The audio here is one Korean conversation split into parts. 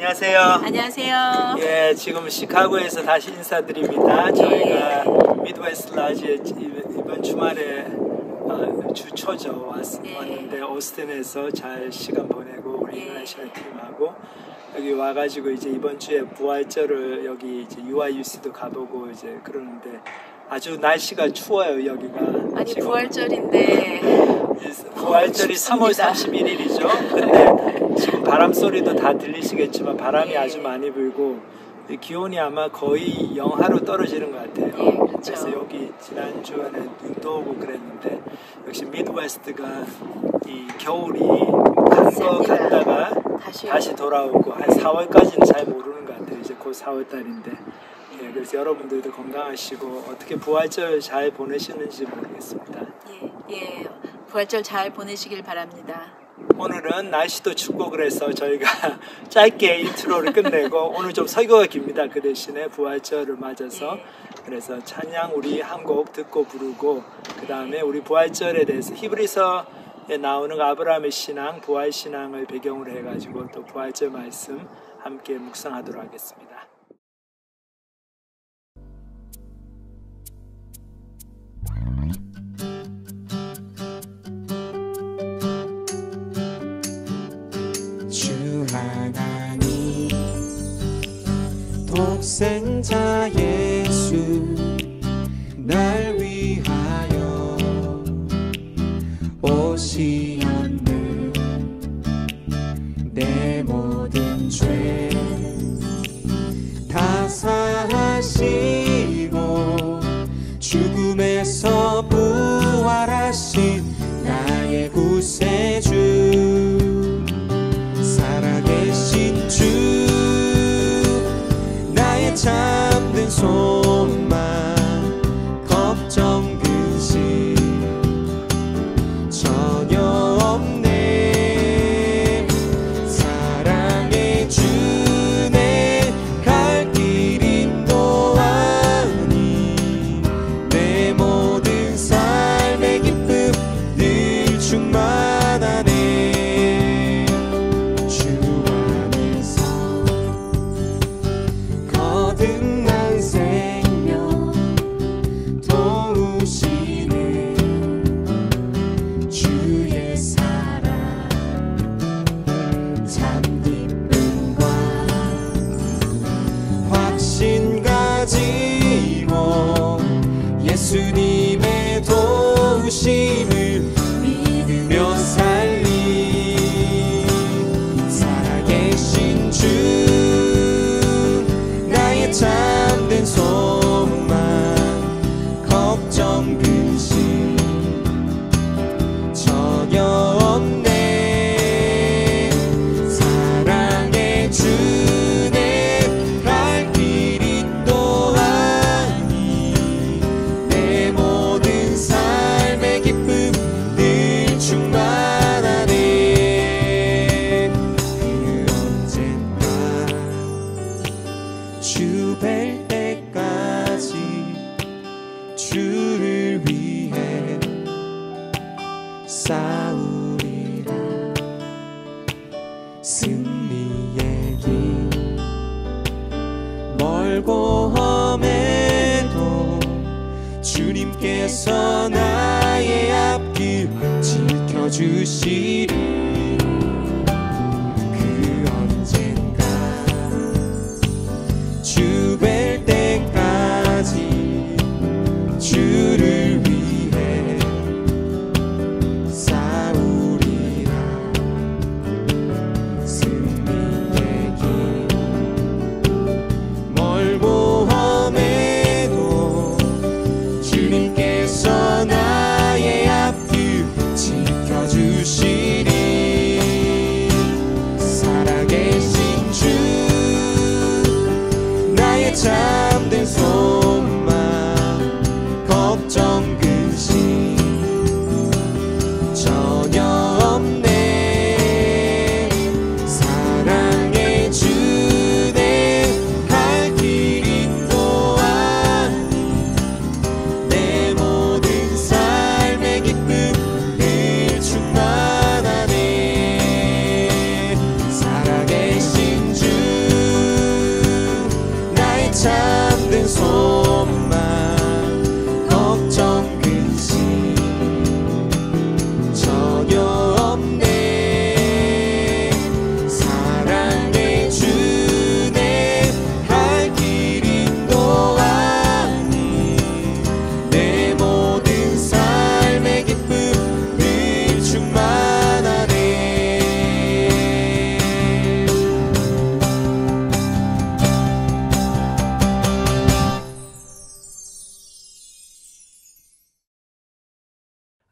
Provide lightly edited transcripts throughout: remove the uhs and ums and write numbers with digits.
안녕하세요. 안녕하세요. 예, 지금 시카고에서 다시 인사드립니다. 저희가 미드웨스트 라지에 이번 주말에 주초죠 왔는데 오스틴에서 잘 시간 보내고 우리 인터내셔널 팀하고 여기 와가지고 이제 이번 주에 부활절을 여기 이제 UIUC도 가보고 이제 그러는데 아주 날씨가 추워요 여기가. 아니 부활절인데. 부활절이 3월 31일이죠. 근데 지금 바람 소리도 다 들리시겠지만 바람이 아주 많이 불고 기온이 아마 거의 영하로 떨어지는 것 같아요. 그렇죠. 그래서 여기 지난주에는 눈도 오고 그랬는데 역시 미드웨스트가 이 겨울이 간 거 갔다가 다시 돌아오고 한 4월까지는 잘 모르는 것 같아요. 이제 곧 4월달인데 그래서 여러분들도 건강하시고 어떻게 부활절 잘 보내시는지 모르겠습니다. 부활절 잘 보내시길 바랍니다. 오늘은 날씨도 춥고 그래서 저희가 짧게 인트로를 끝내고 오늘 좀 설교가 깁니다. 그 대신에 부활절을 맞아서 그래서 찬양 우리 한 곡 듣고 부르고 그 다음에 우리 부활절에 대해서 히브리서에 나오는 아브라함의 신앙, 부활 신앙을 배경으로 해가지고 또 부활절 말씀 함께 묵상하도록 하겠습니다. 주 하나님 독생자 예수 날 위하여 오시었네. 내 모든 죄 다 사하시고 죽음에서 부활하신 나의 구세주 살아계신 주 나의 잠든 소망 걱정 근심 전혀 없네. 사랑의 주네 갈 길 인도하니 내 모든 삶의 기쁨 늘 충만하네. 주 안에서 거듭난 생명 도우시는 주의 사랑 참 기쁨과 확신 가지고 예수님의 도우심을 믿으며 살리. 살아계신 주 나의 잠든 소망 걱정 근심 전혀 없네. 사랑의 주네 갈 길 인도하니 내 모든 삶의 기쁨 늘 충만하네. 그 언젠가 주 뵐 때까지 주를 위해 싸우리라. 승리의 길 멀고 험해도 주님께서 나의 앞길 지켜주시리. 그 언젠가 주 뵐 때까지 주를 위해 싸우리라. 승리의 길 멀고 험해도 주님께서 나의 앞길 지켜주시리.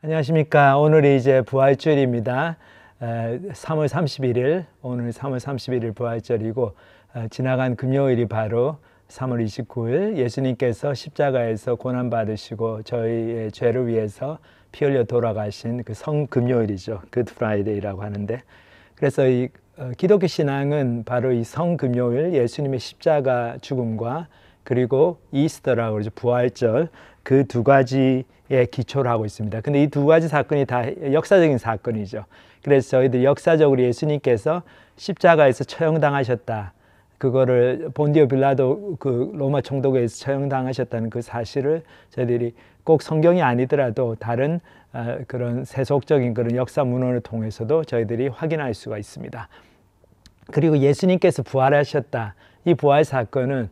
안녕하십니까. 오늘이 이제 부활절입니다. 3월 31일, 오늘 3월 31일 부활절이고, 지나간 금요일이 바로 3월 29일 예수님께서 십자가에서 고난받으시고 저희의 죄를 위해서 피 흘려 돌아가신 그 성금요일이죠. 굿 프라이데이라고 하는데, 그래서 이 기독교 신앙은 바로 이 성금요일 예수님의 십자가 죽음과 그리고 이스터라고 그러죠. 부활절, 그 두 가지에 기초를 하고 있습니다. 근데 이 두 가지 사건이 다 역사적인 사건이죠. 그래서 저희들 역사적으로 예수님께서 십자가에서 처형당하셨다, 그거를 본디오 빌라도 그 로마 총독에서 처형당하셨다는 그 사실을 저희들이 꼭 성경이 아니더라도 다른 그런 세속적인 그런 역사 문헌을 통해서도 저희들이 확인할 수가 있습니다. 그리고 예수님께서 부활하셨다, 이 부활 사건은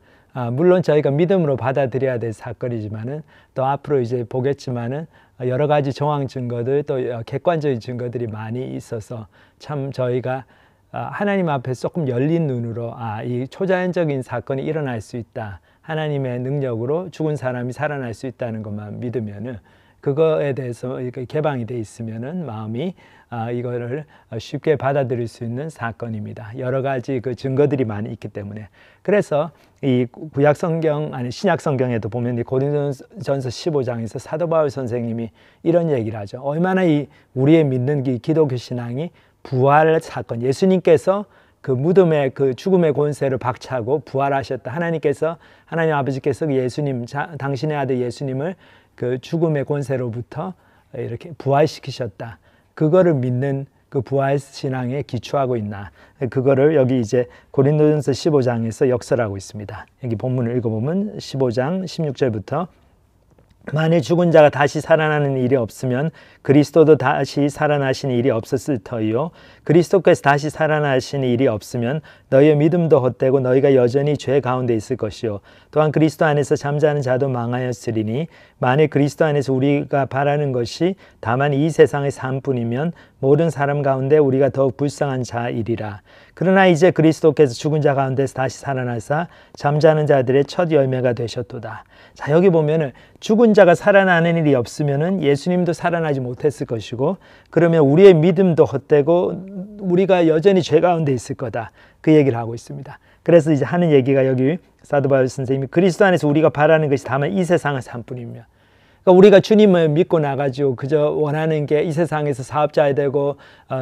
물론 저희가 믿음으로 받아들여야 될 사건이지만은 또 앞으로 이제 보겠지만은 여러 가지 정황 증거들 또 객관적인 증거들이 많이 있어서 참 저희가 하나님 앞에 조금 열린 눈으로 이 초자연적인 사건이 일어날 수 있다, 하나님의 능력으로 죽은 사람이 살아날 수 있다는 것만 믿으면은, 그거에 대해서 개방이 돼 있으면은 마음이 이거를 쉽게 받아들일 수 있는 사건입니다. 여러 가지 그 증거들이 많이 있기 때문에. 그래서 이 구약 성경 아니 신약 성경에도 보면 이 고린도전서 15장에서 사도 바울 선생님이 이런 얘기를 하죠. 얼마나 이 우리의 믿는 이 기독교 신앙이 부활 사건, 예수님께서 그 무덤의 그 죽음의 권세를 박차고 부활하셨다. 하나님 아버지께서 예수님, 당신의 아들 예수님을 그 죽음의 권세로부터 이렇게 부활시키셨다. 그거를 믿는 그 부활 신앙에 기초하고 있나? 그거를 여기 이제 고린도전서 15장에서 역설하고 있습니다. 여기 본문을 읽어보면 15장 16절부터 만일 죽은 자가 다시 살아나는 일이 없으면 그리스도도 다시 살아나신 일이 없었을 터이요, 그리스도께서 다시 살아나신 일이 없으면 너희의 믿음도 헛되고 너희가 여전히 죄 가운데 있을 것이요, 또한 그리스도 안에서 잠자는 자도 망하였으리니 만일 그리스도 안에서 우리가 바라는 것이 다만 이 세상의 삶뿐이면 모든 사람 가운데 우리가 더욱 불쌍한 자이리라. 그러나 이제 그리스도께서 죽은 자 가운데서 다시 살아나사 잠자는 자들의 첫 열매가 되셨도다. 자, 여기 보면은 죽은 자가 살아나는 일이 없으면은 예수님도 살아나지 못했을 것이고, 그러면 우리의 믿음도 헛되고 우리가 여전히 죄 가운데 있을 거다, 그 얘기를 하고 있습니다. 그래서 이제 하는 얘기가 여기 사도 바울 선생님이 그리스도 안에서 우리가 바라는 것이 다만 이 세상의 삶뿐이며, 그러니까 우리가 주님을 믿고 나가지고 그저 원하는 게 이 세상에서 사업자 되고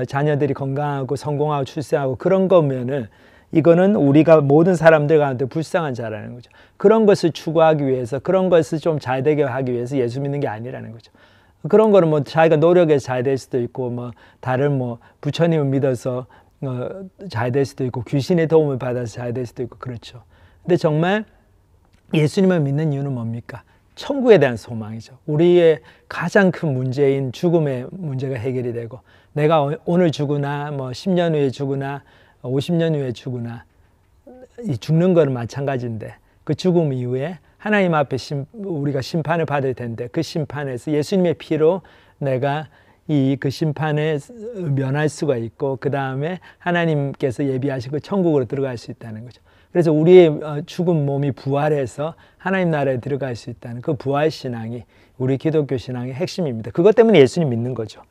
자녀들이 건강하고 성공하고 출세하고 그런 거면은 이거는 우리가 모든 사람들 가운데 불쌍한 자라는 거죠. 그런 것을 추구하기 위해서, 그런 것을 좀 잘 되게 하기 위해서 예수 믿는 게 아니라는 거죠. 그런 거는 뭐 자기가 노력해서 잘 될 수도 있고, 뭐 다른 뭐 부처님을 믿어서 잘 될 수도 있고, 귀신의 도움을 받아서 잘 될 수도 있고, 그렇죠. 근데 정말 예수님을 믿는 이유는 뭡니까? 천국에 대한 소망이죠. 우리의 가장 큰 문제인 죽음의 문제가 해결이 되고, 내가 오늘 죽으나 뭐 10년 후에 죽으나 50년 후에 죽으나 이 죽는 거는 마찬가지인데, 그 죽음 이후에 하나님 앞에 우리가 심판을 받을 텐데, 그 심판에서 예수님의 피로 내가 그 심판에 면할 수가 있고, 그 다음에 하나님께서 예비하신 그 천국으로 들어갈 수 있다는 거죠. 그래서 우리의 죽은 몸이 부활해서 하나님 나라에 들어갈 수 있다는 그 부활 신앙이 우리 기독교 신앙의 핵심입니다. 그것 때문에 예수님 믿는 거죠.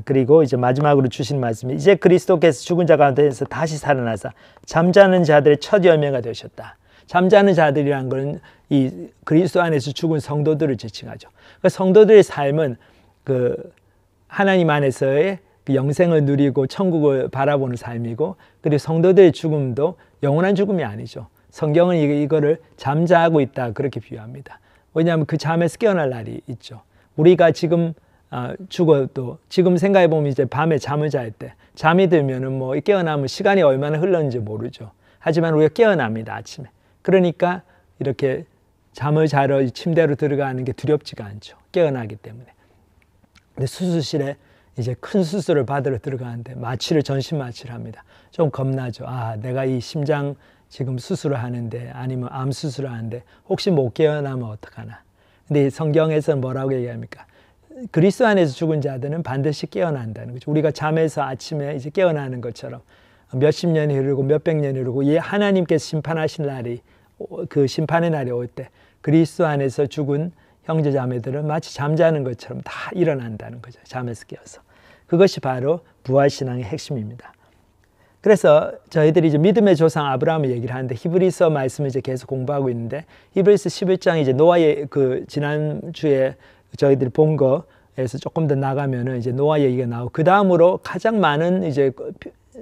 그리고 이제 마지막으로 주신 말씀이 이제 그리스도께서 죽은 자 가운데서 다시 살아나사 잠자는 자들의 첫 열매가 되셨다. 잠자는 자들이란 건 이 그리스도 안에서 죽은 성도들을 지칭하죠. 그 성도들의 삶은 그 하나님 안에서의 그 영생을 누리고 천국을 바라보는 삶이고, 그리고 성도들의 죽음도 영원한 죽음이 아니죠. 성경은 이거를 잠자고 있다, 그렇게 비유합니다. 왜냐하면 그 잠에서 깨어날 날이 있죠. 우리가 지금 죽어도 지금 생각해 보면 이제 밤에 잠을 잘 때 잠이 들면은 뭐 깨어나면 시간이 얼마나 흘렀는지 모르죠. 하지만 우리가 깨어납니다, 아침에. 그러니까 이렇게 잠을 자러 침대로 들어가는 게 두렵지가 않죠. 깨어나기 때문에. 근데 수술실에 이제 큰 수술을 받으러 들어가는데 전신 마취를 합니다. 좀 겁나죠. 내가 이 심장 지금 수술을 하는데, 아니면 암 수술을 하는데 혹시 못 깨어나면 어떡하나. 근데 성경에서는 뭐라고 얘기합니까? 그리스도 안에서 죽은 자들은 반드시 깨어난다는 거죠. 우리가 잠에서 아침에 이제 깨어나는 것처럼 몇십 년이 흐르고 몇백 년이 흐르고 하나님께서 심판하신 날이, 그 심판의 날이 올 때 그리스도 안에서 죽은 형제 자매들은 마치 잠자는 것처럼 다 일어난다는 거죠. 잠에서 깨어서. 그것이 바로 부활신앙의 핵심입니다. 그래서 저희들이 이제 믿음의 조상 아브라함을 얘기를 하는데 히브리서 말씀을 이제 계속 공부하고 있는데 히브리서 11장이 이제 노아의 그 지난주에 저희들이 본 거에서 조금 더 나가면은 이제 노아 얘기가 나오고 그 다음으로 가장 많은 이제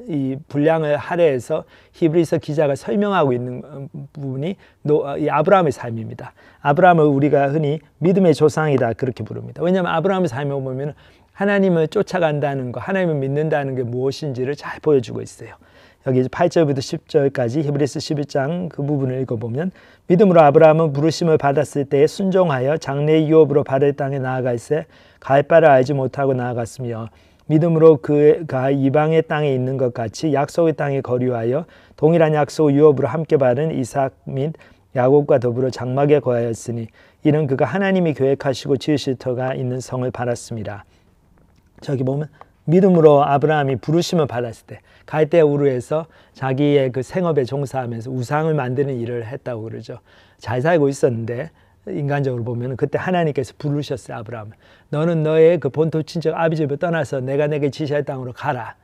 이 분량을 할애해서 히브리서 기자가 설명하고 있는 부분이 이 아브라함의 삶입니다. 아브라함을 우리가 흔히 믿음의 조상이다 그렇게 부릅니다. 왜냐하면 아브라함의 삶을 보면 하나님을 쫓아간다는 거, 하나님을 믿는다는 게 무엇인지를 잘 보여주고 있어요. 여기 8절부터 10절까지 히브리서 11장 그 부분을 읽어보면 믿음으로 아브라함은 부르심을 받았을 때에 순종하여 장래 유업으로 받을 땅에 나아갈새 갈 바를 알지 못하고 나아갔으며 믿음으로 그가 이방의 땅에 있는 것 같이 약속의 땅에 거류하여 동일한 약속 유업으로 함께 받은 이삭 및 야곱과 더불어 장막에 거하였으니 이는 그가 하나님이 계획하시고 지으실 터가 있는 성을 바랐습니다. 저기 보면 믿음으로 아브라함이 부르심을 받았을 때 갈대아 우르에서 자기의 그 생업에 종사하면서 우상을 만드는 일을 했다고 그러죠. 잘 살고 있었는데 인간적으로 보면 그때 하나님께서 부르셨어요. 아브라함을. 너는 너의 그 본토 친척 아비 집을 떠나서 내가 내게 지시할 땅으로 가라.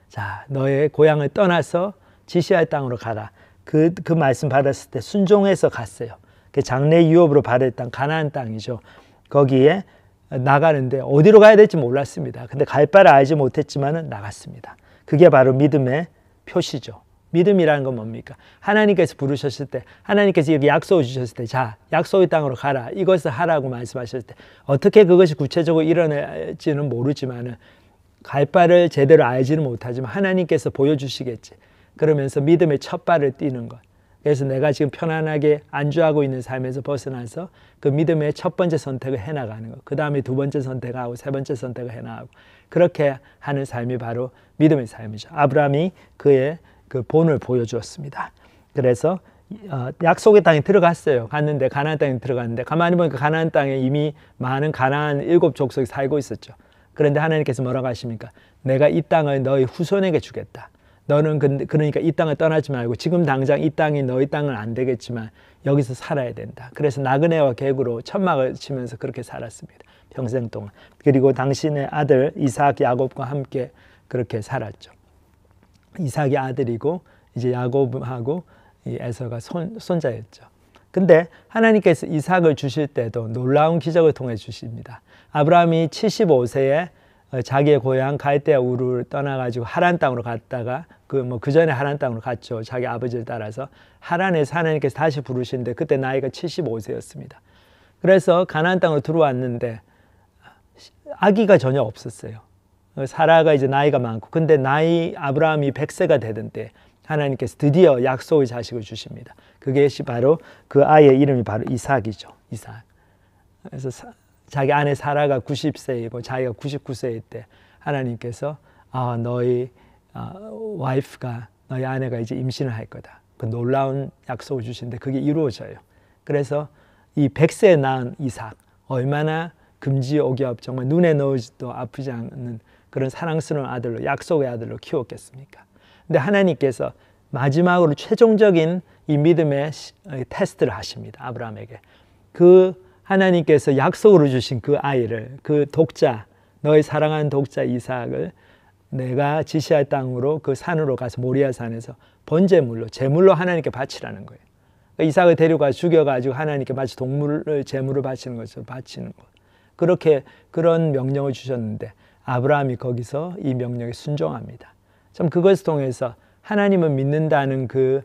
자, 너의 고향을 떠나서 지시할 땅으로 가라. 그 말씀 받았을 때 순종해서 갔어요. 그 장래 유업으로 받을 땅 가나안 땅이죠. 거기에 나가는데 어디로 가야 될지 몰랐습니다. 근데 갈 바를 알지 못했지만은 나갔습니다. 그게 바로 믿음의 표시죠. 믿음이라는 건 뭡니까? 하나님께서 부르셨을 때, 하나님께서 여기 약속을 주셨을 때, 자, 약속의 땅으로 가라. 이것을 하라고 말씀하셨을 때, 어떻게 그것이 구체적으로 일어날지는 모르지만은 갈 바를 제대로 알지는 못하지만 하나님께서 보여주시겠지. 그러면서 믿음의 첫 발을 띄는 것. 그래서 내가 지금 편안하게 안주하고 있는 삶에서 벗어나서 그 믿음의 첫 번째 선택을 해나가는 것. 그 다음에 두 번째 선택하고 세 번째 선택을 해나가고 그렇게 하는 삶이 바로 믿음의 삶이죠. 아브라함이 그의 그 본을 보여주었습니다. 그래서 약속의 땅에 들어갔어요. 갔는데 가나안 땅에 들어갔는데 가만히 보니까 가나안 땅에 이미 많은 가나안 7족속이 살고 있었죠. 그런데 하나님께서 뭐라고 하십니까? 내가 이 땅을 너희 후손에게 주겠다. 너는 그러니까 이 땅을 떠나지 말고 지금 당장 이 땅이 너희 땅은 안 되겠지만 여기서 살아야 된다. 그래서 나그네와 객으로 천막을 치면서 그렇게 살았습니다. 평생 동안. 그리고 당신의 아들 이삭 야곱과 함께 그렇게 살았죠. 이삭이 아들이고 이제 야곱하고 이 에서가 손자였죠. 근데 하나님께서 이삭을 주실 때도 놀라운 기적을 통해 주십니다. 아브라함이 75세에 자기의 고향 갈대아 우르를 떠나가지고 하란 땅으로 갔다가 그 전에 하란 땅으로 갔죠. 자기 아버지를 따라서 하란에서 하나님께서 다시 부르시는데 그때 나이가 75세였습니다. 그래서 가나안 땅으로 들어왔는데 아기가 전혀 없었어요. 사라가 이제 나이가 많고 근데 아브라함이 100세가 되던 때 하나님께서 드디어 약속의 자식을 주십니다. 그것이 바로 그 아이의 이름이 바로 이삭이죠. 이삭. 그래서 자기 아내 사라가 90세이고 자기가 99세일 때 하나님께서 너희 와이프가 너희 아내가 이제 임신을 할 거다. 그 놀라운 약속을 주시는데 그게 이루어져요. 그래서 이 100세에 낳은 이삭 얼마나 금지옥엽 정말 눈에 넣어도 아프지 않는 그런 사랑스러운 아들로 약속의 아들로 키웠겠습니까? 근데 하나님께서 마지막으로 최종적인 이 믿음의 테스트를 하십니다. 아브라함에게. 하나님께서 약속으로 주신 그 아이를 그 독자 너의 사랑하는 독자 이삭을 내가 지시할 땅으로 그 산으로 가서 모리아 산에서 번제물로 제물로 하나님께 바치라는 거예요. 그러니까 이삭을 데려가 죽여가지고 하나님께 마치 동물을 제물을 바치는 것처럼 바치는 것. 그렇게 그런 명령을 주셨는데 아브라함이 거기서 이 명령에 순종합니다. 참 그것을 통해서 하나님을 믿는다는 그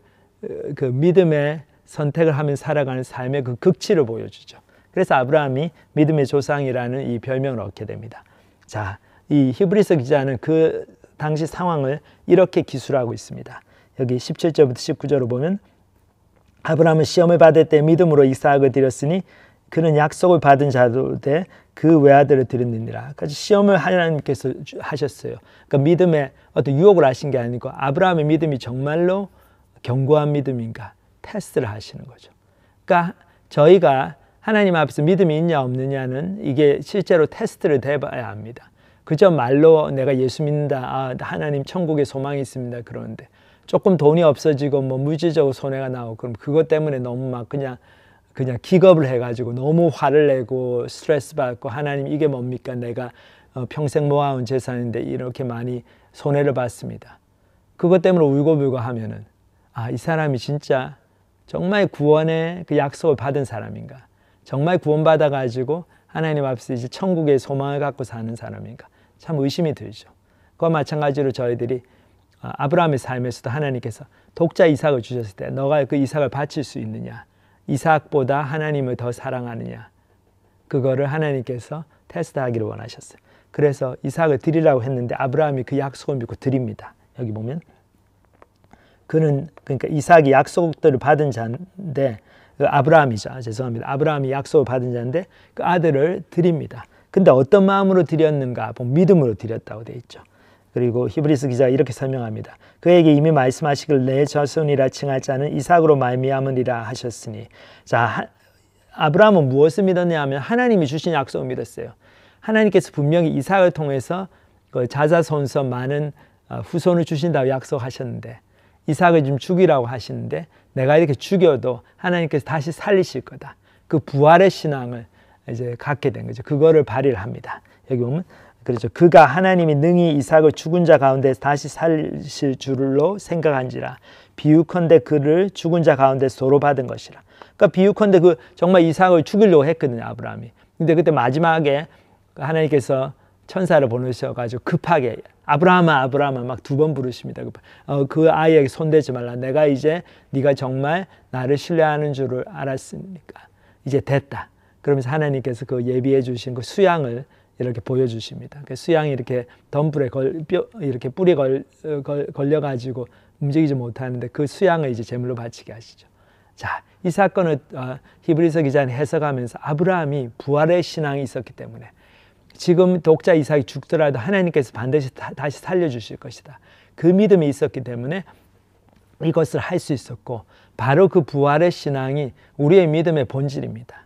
믿음의 선택을 하며 살아가는 삶의 그 극치를 보여주죠. 그래서 아브라함이 믿음의 조상이라는 이 별명을 얻게 됩니다. 자, 이 히브리서 기자는 그 당시 상황을 이렇게 기술하고 있습니다. 여기 17절부터 19절을 보면 아브라함은 시험을 받을 때 믿음으로 이삭을 드렸으니 그는 약속을 받은 자도 돼 그 외아들을 드렸느니라. 그러니까 시험을 하나님께서 하셨어요. 그러니까 믿음에 어떤 유혹을 하신 게 아니고 아브라함의 믿음이 정말로 견고한 믿음인가 테스트를 하시는 거죠. 그러니까 저희가 하나님 앞에서 믿음이 있냐 없느냐는 이게 실제로 테스트를 해봐야 합니다. 그저 말로 내가 예수 믿는다, 하나님 천국에 소망이 있습니다 그러는데 조금 돈이 없어지고 뭐 물질적으로 손해가 나오고 그럼 그것 때문에 너무 막 그냥 그냥 기겁을 해가지고 너무 화를 내고 스트레스 받고 하나님 이게 뭡니까? 내가 평생 모아온 재산인데 이렇게 많이 손해를 봤습니다. 그것 때문에 울고불고 하면은 이 사람이 진짜 정말 구원의 그 약속을 받은 사람인가? 정말 구원받아가지고 하나님 앞에서 이제 천국의 소망을 갖고 사는 사람인가? 참 의심이 들죠. 그와 마찬가지로 저희들이 아브라함의 삶에서도 하나님께서 독자 이삭을 주셨을 때 너가 그 이삭을 바칠 수 있느냐? 이삭보다 하나님을 더 사랑하느냐? 그거를 하나님께서 테스트하기를 원하셨어요. 그래서 이삭을 드리라고 했는데 아브라함이 그 약속을 믿고 드립니다. 여기 보면 그러니까 이삭이 약속들을 받은 자인데 아브라함이죠. 죄송합니다. 아브라함이 약속을 받은 자인데 그 아들을 드립니다. 근데 어떤 마음으로 드렸는가? 믿음으로 드렸다고 되어 있죠. 그리고 히브리서 기자가 이렇게 설명합니다. 그에게 이미 말씀하시길 내 자손이라 칭할 자는 이삭으로 말미암으리라 하셨으니, 자, 아브라함은 무엇을 믿었냐 하면 하나님이 주신 약속을 믿었어요. 하나님께서 분명히 이삭을 통해서 그 자자손손 많은 후손을 주신다고 약속하셨는데 이삭을 좀 죽이라고 하시는데 내가 이렇게 죽여도 하나님께서 다시 살리실 거다. 그 부활의 신앙을 이제 갖게 된 거죠. 그거를 발휘를 합니다. 여기 보면 그렇죠. 그가 하나님이 능히 이삭을 죽은 자 가운데서 다시 살리실 줄로 생각한지라 비유컨대 그를 죽은 자 가운데서 도로 받은 것이라. 그러니까 비유컨대 그 정말 이삭을 죽이려고 했거든요, 아브라함이. 근데 그때 마지막에 하나님께서 천사를 보내셔가지고 급하게 아브라함아 아브라함아 막 2번 부르십니다. 그 아이에게 손대지 말라. 내가 이제 네가 정말 나를 신뢰하는 줄을 알았으니까 이제 됐다. 그러면서 하나님께서 그 예비해 주신 그 수양을 이렇게 보여주십니다. 그 수양이 이렇게 덤불에 이렇게 뿔이 걸려가지고 움직이지 못하는데 그 수양을 이제 제물로 바치게 하시죠. 자, 이 사건을 히브리서 기자는 해석하면서 아브라함이 부활의 신앙이 있었기 때문에 지금 독자 이삭이 죽더라도 하나님께서 반드시 다시 살려주실 것이다. 그 믿음이 있었기 때문에 이것을 할 수 있었고 바로 그 부활의 신앙이 우리의 믿음의 본질입니다.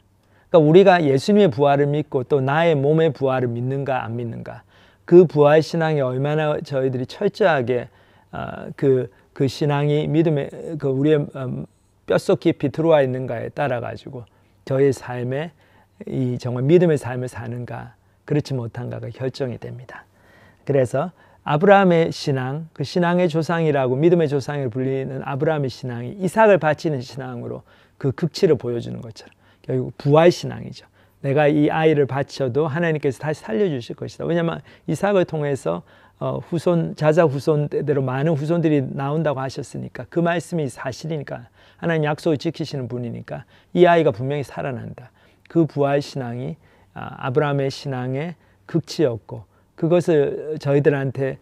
그러니까 우리가 예수님의 부활을 믿고 또 나의 몸의 부활을 믿는가 안 믿는가 그 부활 신앙이 얼마나 저희들이 철저하게 그 신앙이 믿음의 우리의 뼛속 깊이 들어와 있는가에 따라 가지고 저의 삶에 이 정말 믿음의 삶을 사는가 그렇지 못한가가 결정이 됩니다. 그래서 아브라함의 신앙, 그 신앙의 조상이라고 믿음의 조상을 불리는 아브라함의 신앙이 이삭을 바치는 신앙으로 그 극치를 보여주는 것처럼 결국 부활 신앙이죠. 내가 이 아이를 바쳐도 하나님께서 다시 살려주실 것이다. 왜냐하면 이삭을 통해서 자자 후손대로 많은 후손들이 나온다고 하셨으니까 그 말씀이 사실이니까 하나님 약속을 지키시는 분이니까 이 아이가 분명히 살아난다. 그 부활 신앙이 아브라함의 신앙의 극치였고 그것을 저희들한테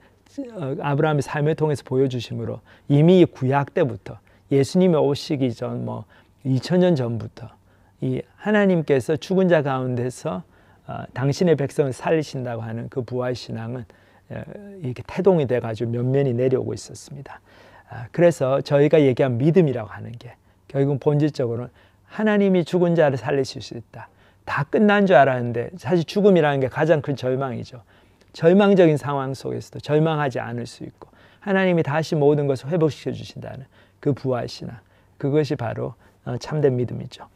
아브라함의 삶을 통해서 보여주심으로 이미 구약 때부터 예수님이 오시기 전 2000년 전부터 이 하나님께서 죽은 자 가운데서 당신의 백성을 살리신다고 하는 그 부활 신앙은 이렇게 태동이 돼가지고 면면이 내려오고 있었습니다. 그래서 저희가 얘기한 믿음이라고 하는 게 결국 본질적으로는 하나님이 죽은 자를 살리실 수 있다. 다 끝난 줄 알았는데 사실 죽음이라는 게 가장 큰 절망이죠. 절망적인 상황 속에서도 절망하지 않을 수 있고 하나님이 다시 모든 것을 회복시켜 주신다는 그 부활 신앙, 그것이 바로 참된 믿음이죠.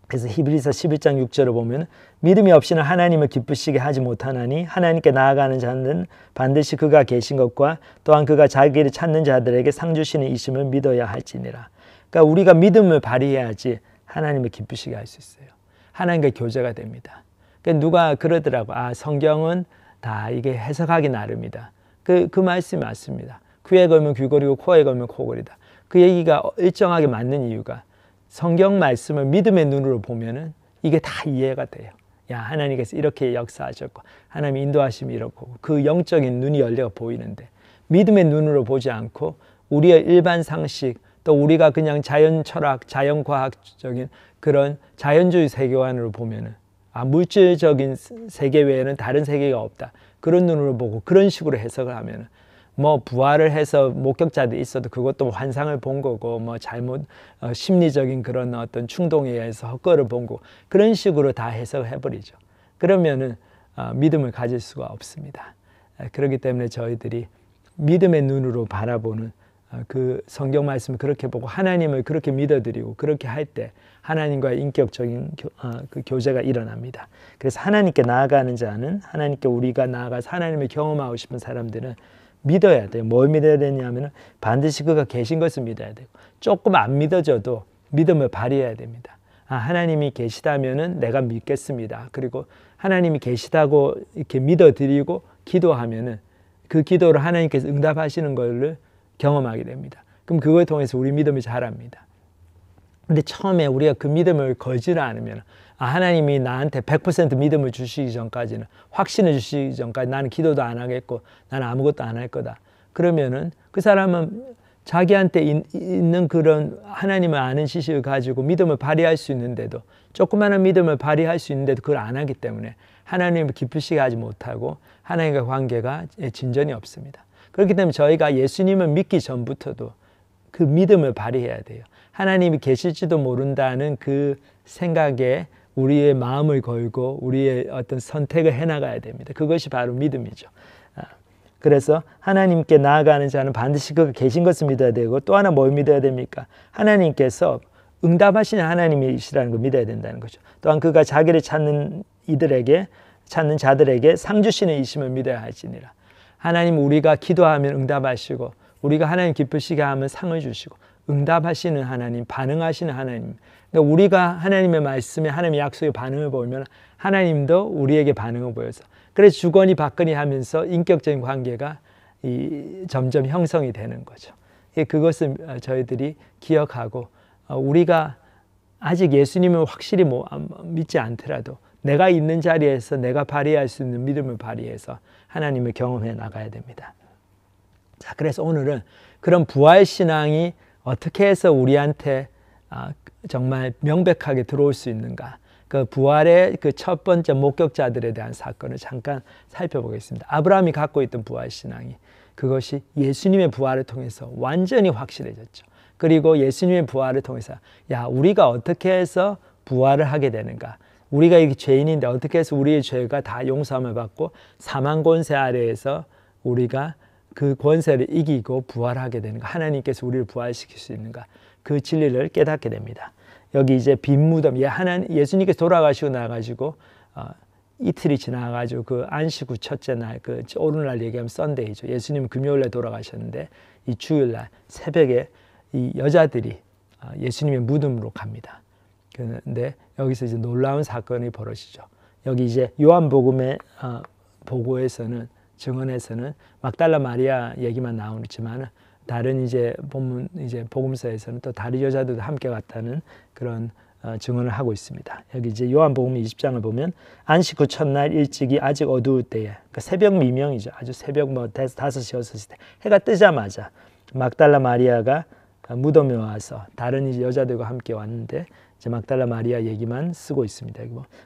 그래서 히브리서 11장 6절을 보면 믿음이 없이는 하나님을 기쁘시게 하지 못하나니 하나님께 나아가는 자는 반드시 그가 계신 것과 또한 그가 자기를 찾는 자들에게 상 주시는 이심을 믿어야 할지니라. 그러니까 우리가 믿음을 발휘해야지 하나님을 기쁘시게 할 수 있어요. 하나님과 교제가 됩니다. 그러니까 누가 그러더라고. 성경은 다 이게 해석하기 나름이다. 그 말씀이 맞습니다. 귀에 걸면 귀걸이고 코에 걸면 코걸이다. 그 얘기가 일정하게 맞는 이유가 성경 말씀을 믿음의 눈으로 보면은 이게 다 이해가 돼요. 야, 하나님께서 이렇게 역사하셨고 하나님의 인도하심이 이렇고 그 영적인 눈이 열려 보이는데 믿음의 눈으로 보지 않고 우리의 일반 상식 또 우리가 그냥 자연 철학, 자연 과학적인 그런 자연주의 세계관으로 보면은 물질적인 세계 외에는 다른 세계가 없다. 그런 눈으로 보고 그런 식으로 해석을 하면은 부활을 해서 목격자들이 있어도 그것도 환상을 본 거고 잘못 심리적인 그런 어떤 충동에 의해서 헛거를 본 거고 그런 식으로 다 해석을 해버리죠. 그러면은 믿음을 가질 수가 없습니다. 그렇기 때문에 저희들이 믿음의 눈으로 바라보는 그 성경 말씀을 그렇게 보고 하나님을 그렇게 믿어드리고 그렇게 할 때 하나님과의 인격적인 그 교제가 일어납니다. 그래서 하나님께 나아가는 자는 하나님께 우리가 나아가서 하나님을 경험하고 싶은 사람들은 믿어야 돼요. 뭘 믿어야 되냐면 반드시 그가 계신 것을 믿어야 되고 조금 안 믿어져도 믿음을 발휘해야 됩니다. 하나님이 계시다면은 내가 믿겠습니다. 그리고 하나님이 계시다고 이렇게 믿어드리고 기도하면은 그 기도를 하나님께서 응답하시는 것을 경험하게 됩니다. 그럼 그걸 통해서 우리 믿음이 자랍니다. 근데 처음에 우리가 그 믿음을 걸지를 않으면 하나님이 나한테 100% 믿음을 주시기 전까지는 확신을 주시기 전까지 나는 기도도 안 하겠고 나는 아무것도 안 할 거다. 그러면은 그 사람은 자기한테 있는 그런 하나님을 아는 지식을 가지고 믿음을 발휘할 수 있는데도 조그마한 믿음을 발휘할 수 있는데도 그걸 안 하기 때문에 하나님을 기쁘시게 하지 못하고 하나님과 관계가 진전이 없습니다. 그렇기 때문에 저희가 예수님을 믿기 전부터도 그 믿음을 발휘해야 돼요. 하나님이 계실지도 모른다는 그 생각에 우리의 마음을 걸고 우리의 어떤 선택을 해나가야 됩니다. 그것이 바로 믿음이죠. 그래서 하나님께 나아가는 자는 반드시 그가 계신 것을 믿어야 되고 또 하나 뭘 믿어야 됩니까? 하나님께서 응답하시는 하나님이시라는 걸 믿어야 된다는 거죠. 또한 그가 자기를 찾는 자들에게 상 주시는 이심을 믿어야 할지니라. 하나님 우리가 기도하면 응답하시고 우리가 하나님 기쁘시게 하면 상을 주시고 응답하시는 하나님, 반응하시는 하나님. 그러니까 우리가 하나님의 말씀에 하나님의 약속에 반응을 보이면 하나님도 우리에게 반응을 보여서 그래서 주거니 받거니 하면서 인격적인 관계가 점점 형성이 되는 거죠. 그것을 저희들이 기억하고 우리가 아직 예수님을 확실히 믿지 않더라도 내가 있는 자리에서 내가 발휘할 수 있는 믿음을 발휘해서 하나님을 경험해 나가야 됩니다. 자, 그래서 오늘은 그런 부활신앙이 어떻게 해서 우리한테 정말 명백하게 들어올 수 있는가, 그 부활의 그 첫 번째 목격자들에 대한 사건을 잠깐 살펴보겠습니다. 아브라함이 갖고 있던 부활신앙이 그것이 예수님의 부활을 통해서 완전히 확실해졌죠. 그리고 예수님의 부활을 통해서 우리가 어떻게 해서 부활을 하게 되는가, 우리가 이게 죄인인데 어떻게 해서 우리의 죄가 다 용서함을 받고 사망 권세 아래에서 우리가 그 권세를 이기고 부활하게 되는가, 하나님께서 우리를 부활시킬 수 있는가, 그 진리를 깨닫게 됩니다. 여기 이제 빈 무덤, 예수님께서 돌아가시고 나가지고 이틀이 지나가지고 그 안식 후 첫째 날, 그 오늘날 얘기하면 썬데이죠. 예수님은 금요일날 돌아가셨는데 이 주일날 새벽에 이 여자들이 예수님의 무덤으로 갑니다. 그런데 여기서 이제 놀라운 사건이 벌어지죠. 여기 이제 요한복음의 보고에서는, 증언에서는 막달라 마리아 얘기만 나오지만 다른 이제 본문 이제 복음서에서는 또 다른 여자들도 함께 갔다는 그런 증언을 하고 있습니다. 여기 이제 요한복음 20장을 보면 안식 후 첫날 일찍이 아직 어두울 때에, 그러니까 새벽 미명이죠. 아주 새벽 5시, 6시 때 해가 뜨자마자 막달라 마리아가 무덤에 와서 다른 이제 여자들과 함께 왔는데 이제 막달라 마리아 얘기만 쓰고 있습니다.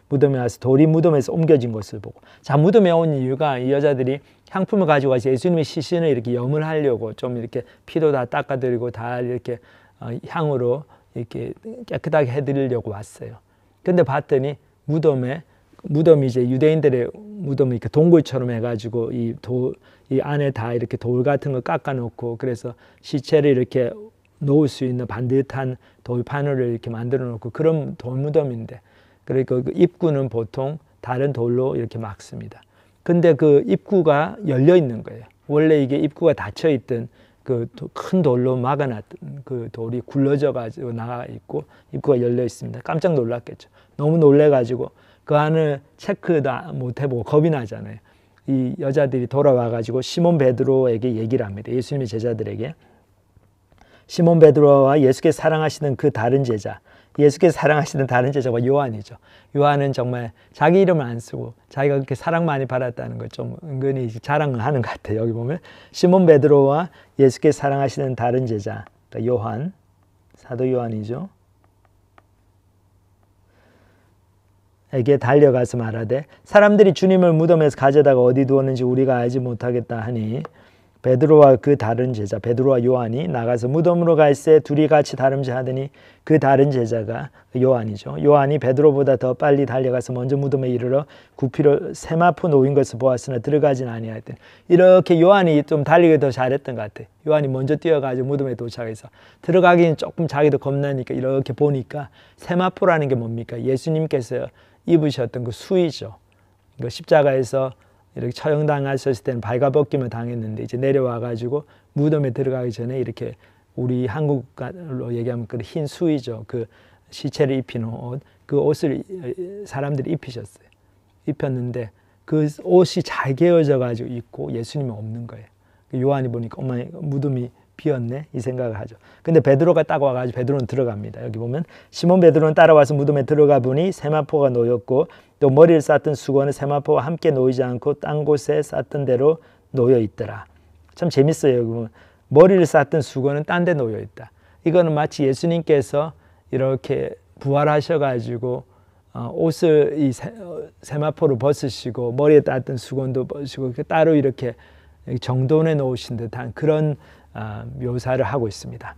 무덤에 와서 돌이 무덤에서 옮겨진 것을 보고, 자, 무덤에 온 이유가 이 여자들이 향품을 가지고 와서 예수님의 시신을 이렇게 염을 하려고 좀 이렇게 피도 다 닦아드리고 다 이렇게 향으로 이렇게 깨끗하게 해드리려고 왔어요. 근데 봤더니 무덤이 이제 유대인들의 무덤이 이렇게 동굴처럼 해가지고 이 안에 다 이렇게 돌 같은 거 깎아놓고 그래서 시체를 이렇게 놓을 수 있는 반듯한 돌판을 이렇게 만들어 놓고 그런 돌무덤인데, 그러니까 그 입구는 보통 다른 돌로 이렇게 막습니다. 근데 그 입구가 열려 있는 거예요. 원래 이게 입구가 닫혀 있던 그 큰 돌로 막아놨던 그 돌이 굴러져 가지고 나가 있고 입구가 열려 있습니다. 깜짝 놀랐겠죠. 너무 놀래가지고 그 안을 체크도 못 해보고 겁이 나잖아요. 이 여자들이 돌아와 가지고 시몬 베드로에게 얘기를 합니다. 예수님의 제자들에게. 시몬 베드로와 예수께서 사랑하시는 그 다른 제자, 예수께서 사랑하시는 다른 제자가 요한이죠. 요한은 정말 자기 이름을 안 쓰고 자기가 그렇게 사랑 많이 받았다는 걸 좀 은근히 자랑을 하는 것 같아요. 여기 보면 시몬 베드로와 예수께서 사랑하시는 다른 제자, 그러니까 요한, 사도 요한이죠. 에게 달려가서 말하되 사람들이 주님을 무덤에서 가져다가 어디 두었는지 우리가 알지 못하겠다 하니 베드로와 그 다른 제자 베드로와 요한이 나가서 무덤으로 갈새 둘이 같이 다름질하더니 그 다른 제자가 요한이죠. 요한이 베드로보다 더 빨리 달려가서 먼저 무덤에 이르러 구피로 세마포 놓인 것을 보았으나 들어가진 아니하였더니 이렇게 요한이 좀 달리기 더 잘했던 것 같아요. 요한이 먼저 뛰어가지고 무덤에 도착해서 들어가기는 조금 자기도 겁나니까 이렇게 보니까 세마포라는 게 뭡니까? 예수님께서 입으셨던 그 수의죠. 그 십자가에서 이렇게 처형당하셨을 때는 발가벗김을 당했는데 이제 내려와가지고 무덤에 들어가기 전에 이렇게 우리 한국말로 얘기하면 그 흰 수의죠. 그 시체를 입히는 옷, 그 옷을 사람들이 입히셨어요. 입혔는데 그 옷이 잘 개어져가지고 입고 예수님은 없는 거예요. 요한이 보니까 엄마 무덤이 비었네 이 생각을 하죠. 근데 베드로가 딱 와가지고 베드로는 들어갑니다. 여기 보면 시몬 베드로는 따라와서 무덤에 들어가 보니 세마포가 놓였고 또 머리를 쌌던 수건은 세마포와 함께 놓이지 않고 딴 곳에 쌌던 대로 놓여 있더라. 참 재밌어요. 여기 보면 머리를 쌌던 수건은 딴 데 놓여 있다. 이거는 마치 예수님께서 이렇게 부활하셔가지고 옷을 이 세마포로 벗으시고 머리에 땄던 수건도 벗으시고 따로 이렇게 정돈해 놓으신 듯한 그런 묘사를 하고 있습니다.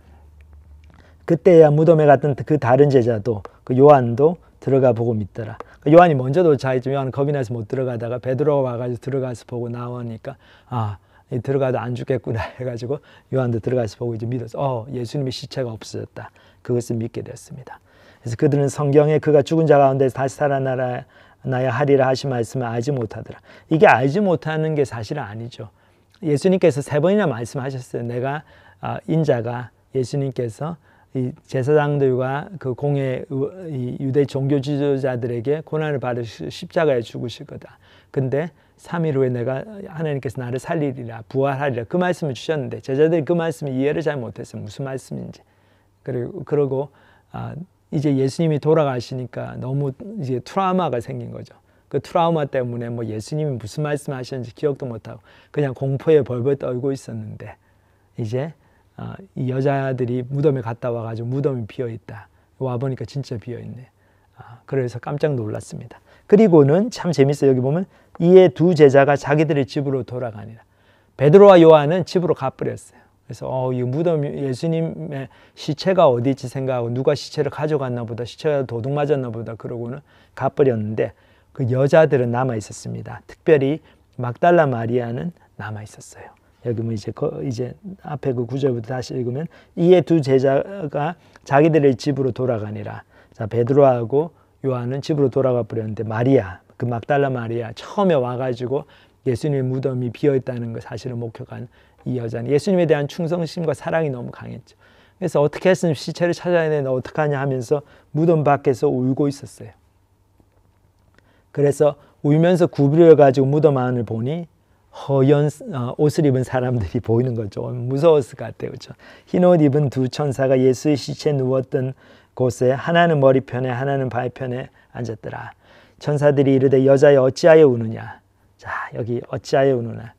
그때야 무덤에 갔던 그 다른 제자도 그 요한도 들어가 보고 믿더라. 요한이 먼저 도착했죠. 요한은 겁이 나서 못 들어가다가 베드로가 와가지고 들어가서 보고 나오니까 들어가도 안 죽겠구나 해가지고 요한도 들어가서 보고 이제 믿어서 예수님의 시체가 없어졌다. 그것을 믿게 됐습니다. 그래서 그들은 성경에 그가 죽은 자 가운데서 다시 살아나야 하리라 하신 말씀을 알지 못하더라. 이게 알지 못하는 게 사실은 아니죠. 예수님께서 3번이나 말씀하셨어요. 내가 인자가 예수님께서 이 제사장들과 그 공회 이 유대 종교 지도자들에게 고난을 받으실 십자가에 죽으실 거다. 근데 3일 후에 내가 하나님께서 나를 살리리라 부활하리라 그 말씀을 주셨는데 제자들이 그 말씀을 이해를 잘 못했어요. 무슨 말씀인지. 그리고 이제 예수님이 돌아가시니까 너무 이제 트라우마가 생긴 거죠. 그 트라우마 때문에 뭐 예수님이 무슨 말씀하셨는지 기억도 못하고 그냥 공포에 벌벌 떨고 있었는데 이제 이 여자들이 무덤에 갔다 와가지고 무덤이 비어있다. 와보니까 진짜 비어있네. 그래서 깜짝 놀랐습니다. 그리고는 참 재밌어요. 여기 보면 이에 두 제자가 자기들의 집으로 돌아가니라. 베드로와 요한은 집으로 가버렸어요. 그래서 이 무덤 예수님의 시체가 어디 있지 생각하고 누가 시체를 가져갔나 보다 시체가 도둑 맞았나 보다 그러고는 가버렸는데 그 여자들은 남아 있었습니다. 특별히 막달라 마리아는 남아 있었어요. 여기 뭐 이제 앞에 그 구절부터 다시 읽으면 이에 두 제자가 자기들의 집으로 돌아가니라. 자, 베드로하고 요한은 집으로 돌아가 버렸는데 마리아, 그 막달라 마리아 처음에 와가지고 예수님의 무덤이 비어 있다는 걸 사실을 목격한 이 여자는 예수님에 대한 충성심과 사랑이 너무 강했죠. 그래서 어떻게 했으면 시체를 찾아야 되나 어떡하냐 하면서 무덤 밖에서 울고 있었어요. 그래서 울면서 구부려 가지고 무덤 안을 보니 허연 옷을 입은 사람들이 보이는 거죠. 무서웠을 것 같아요. 그렇죠? 흰 옷 입은 두 천사가 예수의 시체에 누웠던 곳에 하나는 머리편에 하나는 발편에 앉았더라. 천사들이 이르되 여자여 어찌하여 우느냐. 자, 여기 어찌하여 우느냐.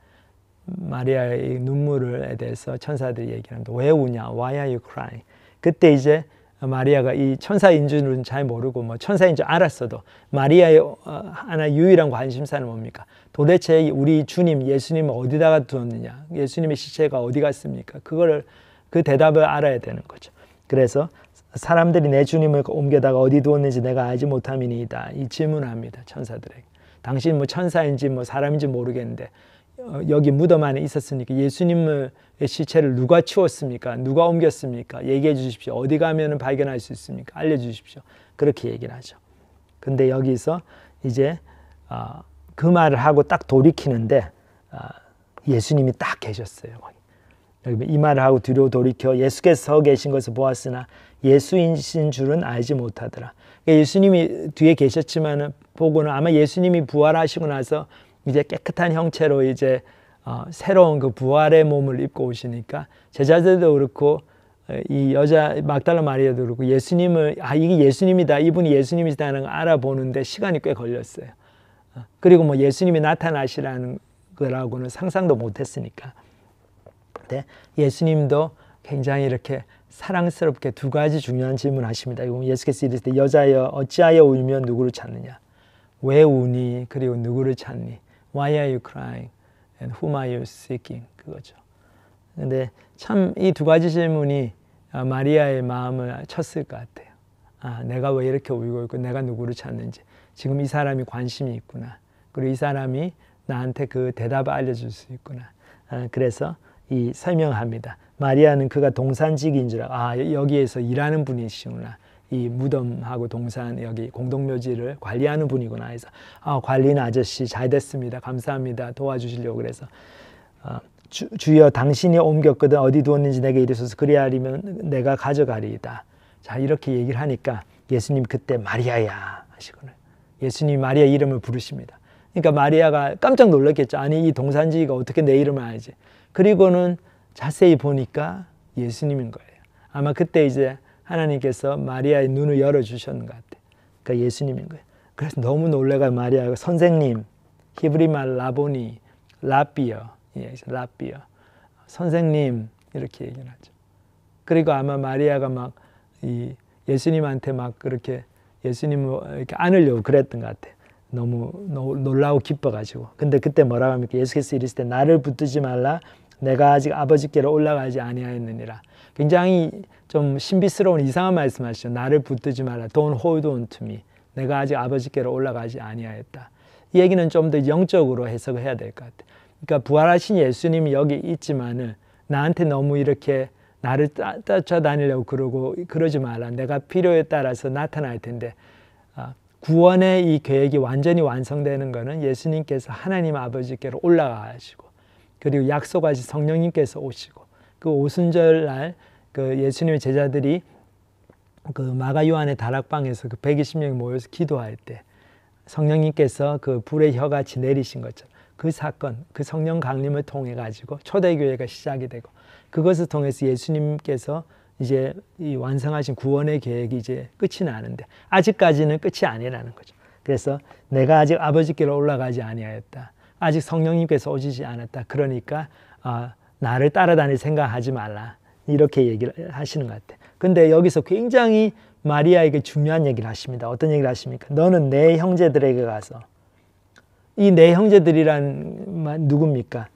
마리아의 눈물에 대해서 천사들이 얘기합니다. 왜 우냐? Why are you crying? 그때 이제 마리아가 이 천사인 줄은 잘 모르고 뭐 천사인 줄 알았어도 마리아의 하나 유일한 관심사는 뭡니까? 도대체 우리 주님 예수님을 어디다가 두었느냐? 예수님의 시체가 어디 갔습니까? 그 대답을 알아야 되는 거죠. 그래서 사람들이 내 주님을 옮겨다가 어디 두었는지 내가 알지 못함이니이다. 이 질문을 합니다. 천사들에게. 당신 뭐 천사인지 뭐 사람인지 모르겠는데 여기 무덤 안에 있었으니까 예수님의 시체를 누가 치웠습니까? 누가 옮겼습니까? 얘기해 주십시오. 어디 가면 발견할 수 있습니까? 알려주십시오. 그렇게 얘기를 하죠. 근데 여기서 이제 그 말을 하고 딱 돌이키는데 예수님이 딱 계셨어요. 여기 이 말을 하고 뒤로 돌이켜 예수께서 서 계신 것을 보았으나 예수이신 줄은 알지 못하더라. 그러니까 예수님이 뒤에 계셨지만 보고는 아마 예수님이 부활하시고 나서 이제 깨끗한 형체로 이제 새로운 그 부활의 몸을 입고 오시니까 제자들도 그렇고 이 여자 막달라 마리아도 그렇고 예수님을 이게 예수님이다 이분이 예수님이시다는 걸 알아보는데 시간이 꽤 걸렸어요. 그리고 뭐 예수님이 나타나시라는 거라고는 상상도 못했으니까. 근데 예수님도 굉장히 이렇게 사랑스럽게 두 가지 중요한 질문을 하십니다. 예수께서 이르시되 여자여 어찌하여 울며 누구를 찾느냐? 왜 우니? 그리고 누구를 찾니? Why are you crying? And whom are you seeking? 그거죠. 근데 참 이 두 가지 질문이 마리아의 마음을 쳤을 것 같아요. 아, 내가 왜 이렇게 울고 있고 내가 누구를 찾는지, 지금 이 사람이 관심이 있구나, 그리고 이 사람이 나한테 그 대답을 알려줄 수 있구나. 그래서 이 설명합니다. 마리아는 그가 동산직인 줄 알고, 여기에서 일하는 분이시구나, 이 무덤하고 동산 여기 공동묘지를 관리하는 분이구나 해서 관리는 아저씨 잘 됐습니다, 감사합니다, 도와주시려고. 그래서 주여 당신이 옮겼거든 어디 두었는지 내게 이르소서, 그리하리면 내가 가져가리이다. 자, 이렇게 얘기를 하니까 예수님 그때 마리아야 하시거든요. 예수님이 마리아 이름을 부르십니다. 그러니까 마리아가 깜짝 놀랐겠죠. 아니, 이 동산지기가 어떻게 내 이름을 알지? 그리고는 자세히 보니까 예수님인 거예요. 아마 그때 이제 하나님께서 마리아의 눈을 열어주셨는 것 같아요. 그러니까 예수님인 거예요. 그래서 너무 놀래가 마리아가 선생님, 히브리말 라보니, 라비어, 라비어, 선생님 이렇게 얘기를 하죠. 그리고 아마 마리아가 막 이 예수님한테 막 그렇게 예수님을 이렇게 안으려고 그랬던 것 같아요. 너무 놀라고 기뻐가지고. 근데 그때 뭐라고 합니까? 예수께서 이르시되 나를 붙들지 말라, 내가 아직 아버지께로 올라가지 아니하였느니라. 굉장히 좀 신비스러운 이상한 말씀하시죠. 나를 붙들지 말라, Don't hold on to me. 내가 아직 아버지께로 올라가지 아니하였다. 이 얘기는 좀 더 영적으로 해석을 해야 될 것 같아요. 그러니까 부활하신 예수님이 여기 있지만은 나한테 너무 이렇게 나를 쫓아다니려고 그러지 말라. 내가 필요에 따라서 나타날 텐데, 구원의 이 계획이 완전히 완성되는 것은 예수님께서 하나님 아버지께로 올라가시고, 그리고 약속하신 성령님께서 오시고, 그 오순절날 그 예수님의 제자들이 그 마가 요한의 다락방에서 그 120명이 모여서 기도할 때 성령님께서 그 불의 혀같이 내리신 것처럼 그 사건, 그 성령 강림을 통해 가지고 초대교회가 시작이 되고, 그것을 통해서 예수님께서 이제 이 완성하신 구원의 계획이 이제 끝이 나는데, 아직까지는 끝이 아니라는 거죠. 그래서 내가 아직 아버지께로 올라가지 아니하였다, 아직 성령님께서 오시지 않았다, 그러니까 나를 따라다닐 생각하지 말라, 이렇게 얘기를 하시는 것 같아요. 근데 여기서 굉장히 마리아에게 중요한 얘기를 하십니다. 어떤 얘기를 하십니까? 너는 내 형제들에게 가서, 이 내 형제들이란 누굽니까?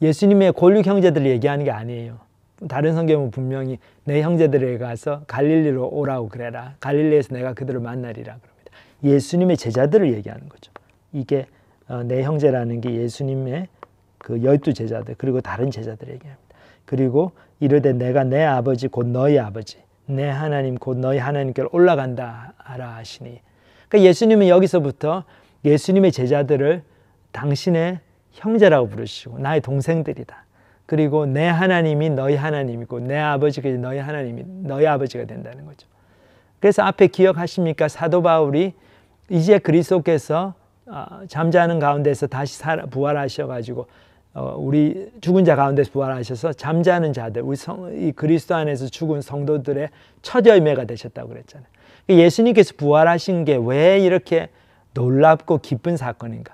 예수님의 골육 형제들을 얘기하는 게 아니에요. 다른 성경은 분명히 내 형제들에게 가서 갈릴리로 오라고 그래라, 갈릴리에서 내가 그들을 만나리라 그럽니다. 예수님의 제자들을 얘기하는 거죠. 이게 내 형제라는 게 예수님의 그 12 제자들, 그리고 다른 제자들을 얘기합니다. 그리고 이르되 내가 내 아버지 곧 너희 아버지, 내 하나님 곧 너희 하나님께로 올라간다 하라 하시니. 그러니까 예수님은 여기서부터 예수님의 제자들을 당신의 형제라고 부르시고 나의 동생들이다. 그리고 내 하나님이 너희 하나님이고 내 아버지가 너희 하나님이 너희 아버지가 된다는 거죠. 그래서 앞에 기억하십니까? 사도 바울이 이제 그리스도께서 잠자는 가운데서 다시 부활하셔가지고 우리 죽은 자 가운데서 부활하셔서 잠자는 자들, 이 그리스도 안에서 죽은 성도들의 첫 열매가 되셨다고 그랬잖아요. 예수님께서 부활하신 게 왜 이렇게 놀랍고 기쁜 사건인가?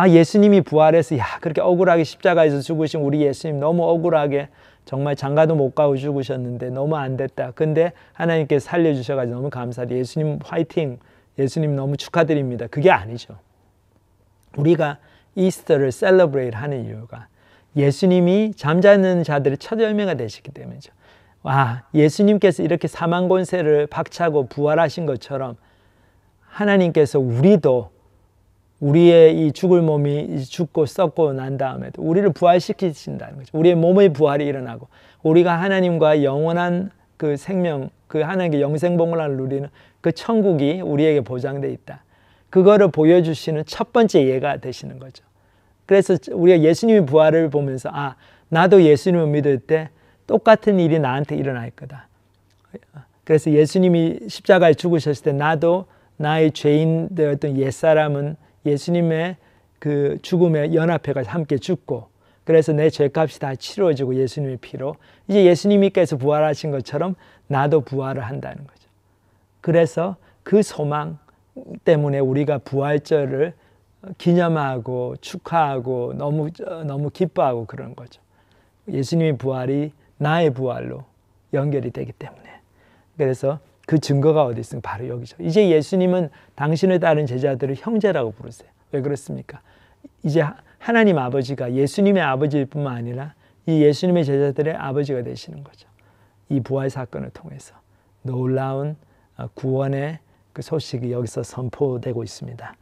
예수님이 부활해서 그렇게 억울하게 십자가에서 죽으신 우리 예수님 너무 억울하게 정말 장가도 못 가고 죽으셨는데 너무 안 됐다. 근데 하나님께서 살려주셔가지고 너무 감사드려요. 예수님 화이팅! 예수님 너무 축하드립니다. 그게 아니죠. 우리가 이스터를 셀러브레이트 하는 이유가 예수님이 잠자는 자들의 첫 열매가 되시기 때문이죠. 예수님께서 이렇게 사망 권세를 박차고 부활하신 것처럼 하나님께서 우리도 우리의 이 죽을 몸이 죽고 썩고 난 다음에도 우리를 부활시키신다는 거죠. 우리의 몸의 부활이 일어나고 우리가 하나님과 영원한 그 생명, 그 하나님께 영생복락을 누리는 그 천국이 우리에게 보장되어 있다. 그거를 보여주시는 첫 번째 예가 되시는 거죠. 그래서 우리가 예수님의 부활을 보면서 나도 예수님을 믿을 때 똑같은 일이 나한테 일어날 거다. 그래서 예수님이 십자가에 죽으셨을 때 나도 나의 죄인 되었던 옛사람은 예수님의 그 죽음에 연합해서 함께 죽고, 그래서 내 죄값이 다 치루어지고 예수님의 피로 이제 예수님께서 부활하신 것처럼 나도 부활을 한다는 거죠. 그래서 그 소망 때문에 우리가 부활절을 기념하고 축하하고 너무 기뻐하고 그런 거죠. 예수님의 부활이 나의 부활로 연결이 되기 때문에. 그래서 그 증거가 어디 있습니까? 바로 여기죠. 이제 예수님은 당신을 따른 제자들을 형제라고 부르세요. 왜 그렇습니까? 이제 하나님 아버지가 예수님의 아버지일 뿐만 아니라 이 예수님의 제자들의 아버지가 되시는 거죠. 이 부활 사건을 통해서 놀라운 구원의 그 소식이 여기서 선포되고 있습니다.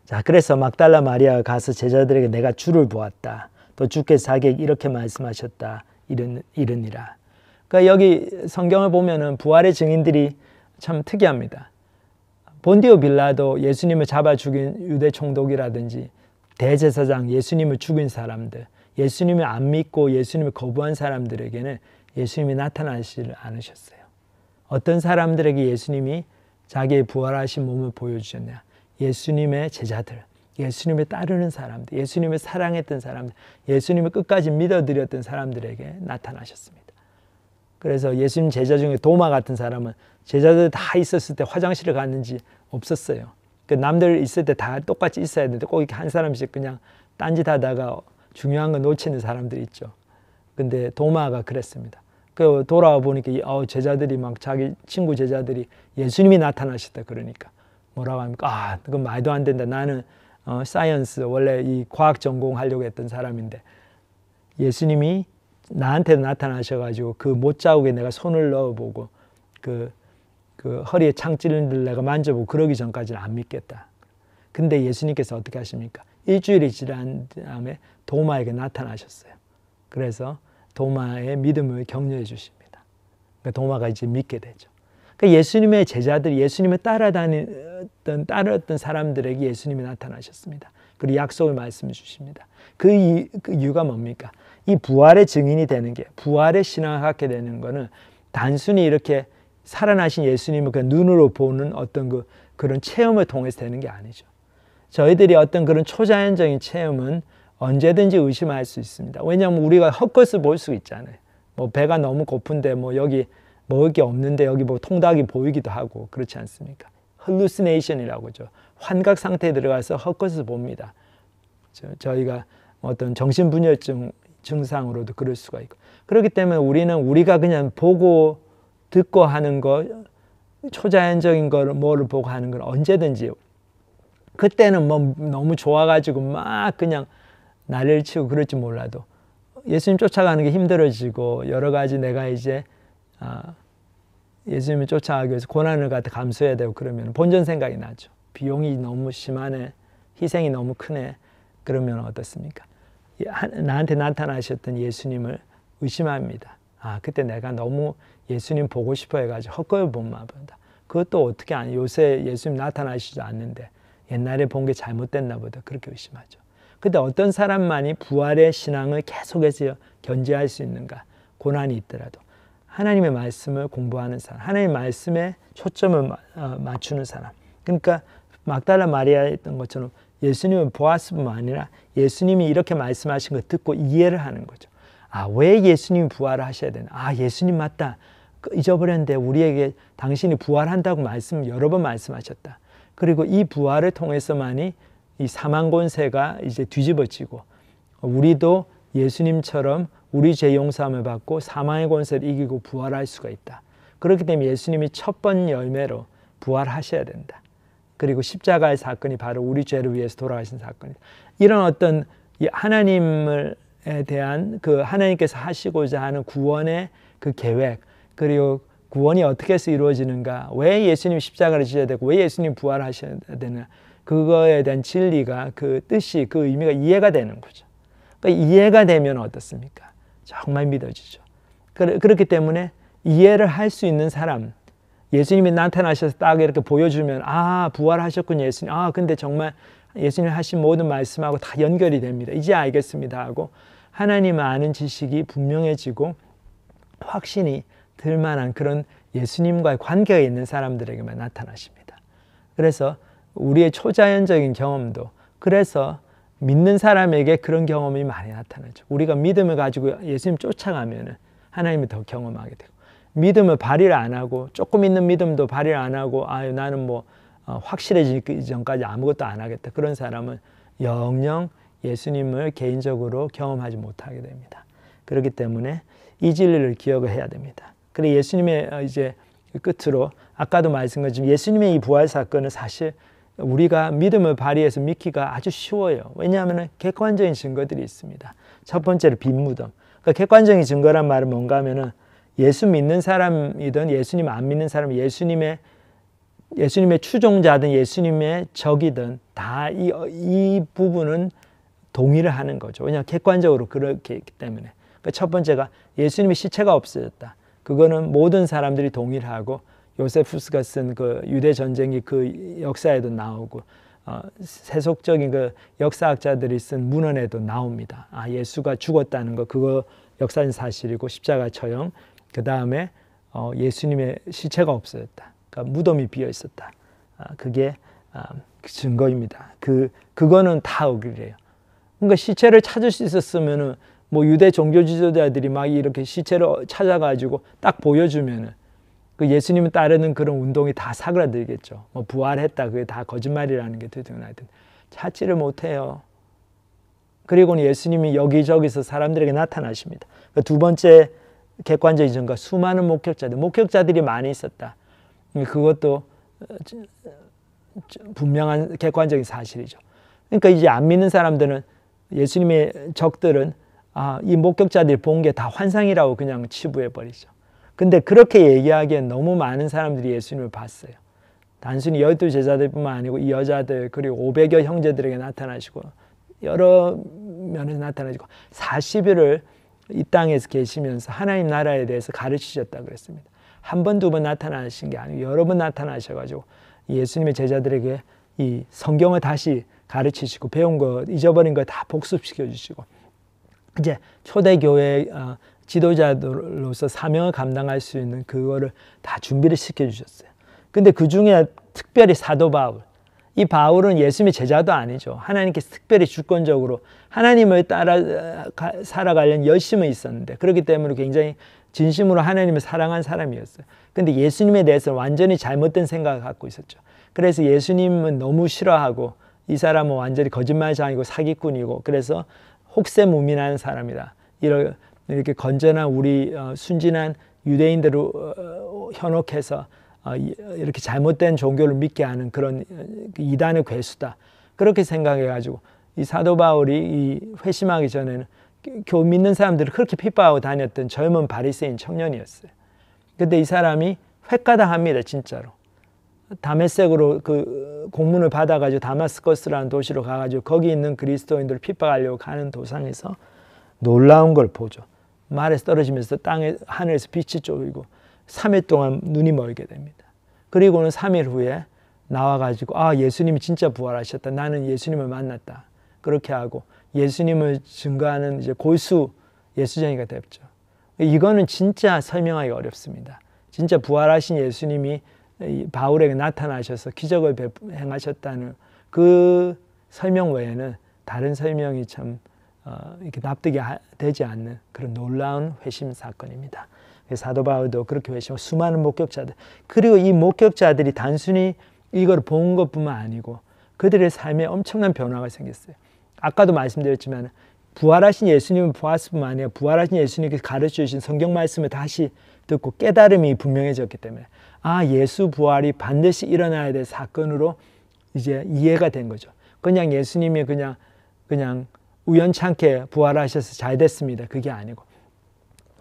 자, 그래서 막달라 마리아가 가서 제자들에게 내가 주를 보았다. 또 주께서 자기에게 이렇게 말씀하셨다. 이르니라. 그러니까 여기 성경을 보면은 부활의 증인들이 참 특이합니다. 본디오 빌라도 예수님을 잡아 죽인 유대 총독이라든지 대제사장, 예수님을 죽인 사람들, 예수님을 안 믿고 예수님을 거부한 사람들에게는 예수님이 나타나시지 않으셨어요. 어떤 사람들에게 예수님이 자기의 부활하신 몸을 보여주셨냐? 예수님의 제자들, 예수님을 따르는 사람들, 예수님을 사랑했던 사람들, 예수님을 끝까지 믿어드렸던 사람들에게 나타나셨습니다. 그래서 예수님 제자 중에 도마 같은 사람은 제자들 다 있었을 때 화장실을 갔는지 없었어요. 그 남들 있을 때 다 똑같이 있어야 되는데 꼭 이렇게 한 사람씩 그냥 딴짓하다가 중요한 거 놓치는 사람들이 있죠. 근데 도마가 그랬습니다. 그 돌아와 보니까 제자들이 막 자기 친구 제자들이 예수님이 나타나셨다 그러니까 뭐라고 합니까? 아, 그건 말도 안 된다. 나는 사이언스 원래 이 과학 전공하려고 했던 사람인데 예수님이 나한테 나타나셔가지고 그 못자국에 내가 손을 넣어보고 그 허리에 창질을 내가 만져보고 그러기 전까지는 안 믿겠다. 근데 예수님께서 어떻게 하십니까? 일주일이 지난 다음에 도마에게 나타나셨어요. 그래서 도마의 믿음을 격려해 주십니다. 그러니까 도마가 이제 믿게 되죠. 그러니까 예수님의 제자들이 예수님을 따랐던 사람들에게 예수님이 나타나셨습니다. 그리고 약속을 말씀해 주십니다. 그 이유가 뭡니까? 이 부활의 증인이 되는 게, 부활의 신앙을 갖게 되는 거는 단순히 이렇게 살아나신 예수님을 그 눈으로 보는 어떤 그런 체험을 통해서 되는 게 아니죠. 저희들이 어떤 그런 초자연적인 체험은 언제든지 의심할 수 있습니다. 왜냐하면 우리가 헛것을 볼 수 있잖아요. 뭐 배가 너무 고픈데 뭐 여기 먹을 게 없는데 여기 뭐 통닭이 보이기도 하고 그렇지 않습니까? hallucination이라고 하죠. 환각 상태에 들어가서 헛것을 봅니다. 저희가 어떤 정신분열증 증상으로도 그럴 수가 있고. 그렇기 때문에 우리가 그냥 보고 듣고 하는 거, 초자연적인 거를 뭐를 보고 하는 건 언제든지 그때는 뭐 너무 좋아가지고 막 그냥 난리를 치고 그럴지 몰라도 예수님 쫓아가는 게 힘들어지고 여러 가지 내가 이제 예수님을 쫓아가기 위해서 고난을 갖다 감수해야 되고 그러면 본전 생각이 나죠. 비용이 너무 심하네, 희생이 너무 크네. 그러면 어떻습니까? 나한테 나타나셨던 예수님을 의심합니다. 그때 내가 너무 예수님 보고 싶어 해가지고 헛걸 본만 본다. 그것도 어떻게 아니? 요새 예수님 나타나시지 않는데 옛날에 본 게 잘못됐나 보다. 그렇게 의심하죠. 근데 어떤 사람만이 부활의 신앙을 계속해서 견지할 수 있는가? 고난이 있더라도 하나님의 말씀을 공부하는 사람, 하나님의 말씀에 초점을 맞추는 사람. 그러니까 막달라 마리아였던 것처럼 예수님을 보았을 뿐만 아니라 예수님이 이렇게 말씀하신 걸 듣고 이해를 하는 거죠. 왜 예수님이 부활을 하셔야 되나? 예수님 맞다. 잊어버렸는데 우리에게 당신이 부활한다고 여러 번 말씀하셨다. 그리고 이 부활을 통해서만이 이 사망 권세가 이제 뒤집어지고 우리도 예수님처럼 우리 죄 용서함을 받고 사망의 권세를 이기고 부활할 수가 있다. 그렇기 때문에 예수님이 첫 번 열매로 부활하셔야 된다. 그리고 십자가의 사건이 바로 우리 죄를 위해서 돌아가신 사건이다. 이런 어떤 하나님에 대한 그 하나님께서 하시고자 하는 구원의 그 계획, 그리고 구원이 어떻게 해서 이루어지는가, 왜 예수님 십자가를 지셔야 되고 왜 예수님 부활하셔야 되나, 그거에 대한 진리가, 그 뜻이, 그 의미가 이해가 되는 거죠. 그러니까 이해가 되면 어떻습니까? 정말 믿어지죠. 그렇기 때문에 이해를 할 수 있는 사람, 예수님이 나타나셔서 딱 이렇게 보여주면 부활하셨군요 예수님. 근데 정말 예수님 하신 모든 말씀하고 다 연결이 됩니다. 이제 알겠습니다 하고 하나님을 아는 지식이 분명해지고 확신이 들 만한 그런 예수님과의 관계가 있는 사람들에게만 나타나십니다. 그래서 우리의 초자연적인 경험도, 그래서 믿는 사람에게 그런 경험이 많이 나타나죠. 우리가 믿음을 가지고 예수님 쫓아가면 하나님을 더 경험하게 되고, 믿음을 발휘를 안 하고 조금 있는 믿음도 발휘를 안 하고 나는 확실해지기 전까지 아무것도 안 하겠다. 그런 사람은 영영 예수님을 개인적으로 경험하지 못하게 됩니다. 그렇기 때문에 이 진리를 기억을 해야 됩니다. 그리고 예수님의 이제 끝으로 아까도 말씀드렸지만 예수님의 이 부활 사건은 사실 우리가 믿음을 발휘해서 믿기가 아주 쉬워요. 왜냐하면 객관적인 증거들이 있습니다. 첫 번째로 빈 무덤. 그러니까 객관적인 증거란 말은 뭔가 하면은 예수 믿는 사람이든 예수님 안 믿는 사람, 예수님의 추종자든 예수님의 적이든 다 이 부분은 동의를 하는 거죠. 왜냐하면 객관적으로 그렇게 있기 때문에. 그러니까 첫 번째가 예수님의 시체가 없어졌다. 그거는 모든 사람들이 동의를 하고 요세푸스가 쓴 그 유대 전쟁이 그 역사에도 나오고 세속적인 그 역사학자들이 쓴 문헌에도 나옵니다. 예수가 죽었다는 거 그거 역사는 사실이고 십자가 처형. 그 다음에 예수님의 시체가 없어졌다. 그러니까 무덤이 비어 있었다. 그게 증거입니다. 그거는 다 어기래요. 그러니까 시체를 찾을 수 있었으면은 뭐 유대 종교 지도자들이 막 이렇게 시체를 찾아가지고 딱 보여주면은 그 예수님을 따르는 그런 운동이 다 사그라들겠죠. 뭐 부활했다 그게 다 거짓말이라는 게 드러나든 찾지를 못해요. 그리고는 예수님이 여기저기서 사람들에게 나타나십니다. 두 번째 객관적인 증거 수많은 목격자들이 많이 있었다. 그것도 분명한 객관적인 사실이죠. 그러니까 이제 안 믿는 사람들은 예수님의 적들은 이 목격자들이 본 게 다 환상이라고 그냥 치부해버리죠. 근데 그렇게 얘기하기엔 너무 많은 사람들이 예수님을 봤어요. 단순히 12 제자들뿐만 아니고 이 여자들 그리고 500여 형제들에게 나타나시고 여러 면에서 나타나시고 40일을 이 땅에서 계시면서 하나님 나라에 대해서 가르치셨다고 그랬습니다. 한 번, 두 번 나타나신 게 아니고 여러 번 나타나셔가지고 예수님의 제자들에게 이 성경을 다시 가르치시고 배운 거, 잊어버린 거 다 복습시켜 주시고 이제 초대교회 지도자로서 사명을 감당할 수 있는 그거를 다 준비를 시켜주셨어요. 근데 그 중에 특별히 사도 바울. 이 바울은 예수님의 제자도 아니죠. 하나님께서 특별히 주권적으로 하나님을 따라 살아가려는 열심은 있었는데 그렇기 때문에 굉장히 진심으로 하나님을 사랑한 사람이었어요. 근데 예수님에 대해서 완전히 잘못된 생각을 갖고 있었죠. 그래서 예수님은 너무 싫어하고 이 사람은 완전히 거짓말장이고 사기꾼이고 그래서 혹세무민한 사람이다. 이렇게 건전한 우리 순진한 유대인들을 현혹해서 이렇게 잘못된 종교를 믿게 하는 그런 이단의 괴수다. 그렇게 생각해가지고 이 사도 바울이 이 회심하기 전에는 교회 믿는 사람들을 그렇게 핍박하고 다녔던 젊은 바리새인 청년이었어요. 근데 이 사람이 횟가당합니다. 진짜로. 다메섹으로 그 공문을 받아가지고 다마스커스라는 도시로 가가지고 거기 있는 그리스도인들을 핍박하려고 가는 도상에서 놀라운 걸 보죠. 말에서 떨어지면서 땅에 하늘에서 빛이 쫓이고 3일 동안 눈이 멀게 됩니다. 그리고는 3일 후에 나와가지고 예수님이 진짜 부활하셨다. 나는 예수님을 만났다. 그렇게 하고 예수님을 증거하는 이제 골수 예수쟁이가 됐죠. 이거는 진짜 설명하기 어렵습니다. 진짜 부활하신 예수님이 바울에게 나타나셔서 기적을 행하셨다는 그 설명 외에는 다른 설명이 참 이렇게 납득이 되지 않는 그런 놀라운 회심 사건입니다. 사도 바울도 그렇게 회심하고 수많은 목격자들 그리고 이 목격자들이 단순히 이걸 본 것뿐만 아니고 그들의 삶에 엄청난 변화가 생겼어요. 아까도 말씀드렸지만 부활하신 예수님을 보았을 뿐만 아니라 부활하신 예수님께서 가르쳐 주신 성경 말씀을 다시 듣고 깨달음이 분명해졌기 때문에 예수 부활이 반드시 일어나야 될 사건으로 이제 이해가 된 거죠. 그냥 예수님이 그냥 우연찮게 부활하셔서 잘 됐습니다. 그게 아니고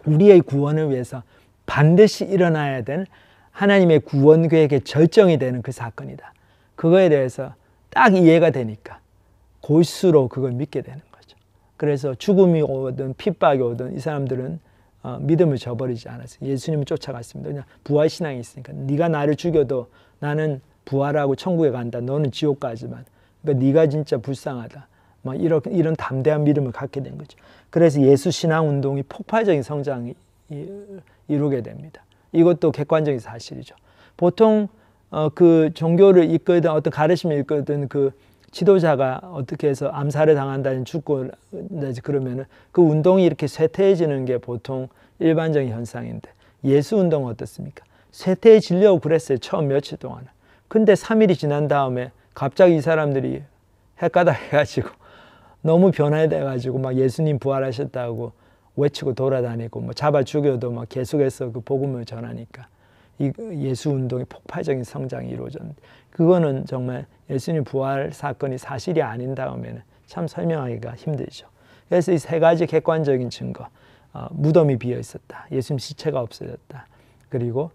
우리의 구원을 위해서 반드시 일어나야 된 하나님의 구원 계획의 절정이 되는 그 사건이다. 그거에 대해서 딱 이해가 되니까 골수로 그걸 믿게 되는 거죠. 그래서 죽음이 오든 핍박이 오든 이 사람들은 믿음을 저버리지 않았어요. 예수님을 쫓아갔습니다. 그냥 부활신앙이 있으니까 네가 나를 죽여도 나는 부활하고 천국에 간다. 너는 지옥 가지만. 그러니까 네가 진짜 불쌍하다. 막 이런 담대한 믿음을 갖게 된 거죠. 그래서 예수 신앙 운동이 폭발적인 성장을 이루게 됩니다. 이것도 객관적인 사실이죠. 보통 그 종교를 이끌든 어떤 가르침을 이끌든 그 지도자가 어떻게 해서 암살을 당한다든 죽고 그러면은 그 운동이 이렇게 쇠퇴해지는 게 보통 일반적인 현상인데 예수 운동은 어떻습니까? 쇠퇴해지려고 그랬어요. 처음 며칠 동안. 근데 3일이 지난 다음에 갑자기 이 사람들이 헷가닥 해가지고 너무 변화돼가지고 막 예수님 부활하셨다고 외치고 돌아다니고 뭐 잡아 죽여도 막 계속해서 그 복음을 전하니까 이 예수 운동의 폭발적인 성장이 이루어졌는데 그거는 정말 예수님 부활 사건이 사실이 아닌 다음에는 참 설명하기가 힘들죠. 그래서 이 세 가지 객관적인 증거, 무덤이 비어 있었다, 예수님 시체가 없어졌다, 그리고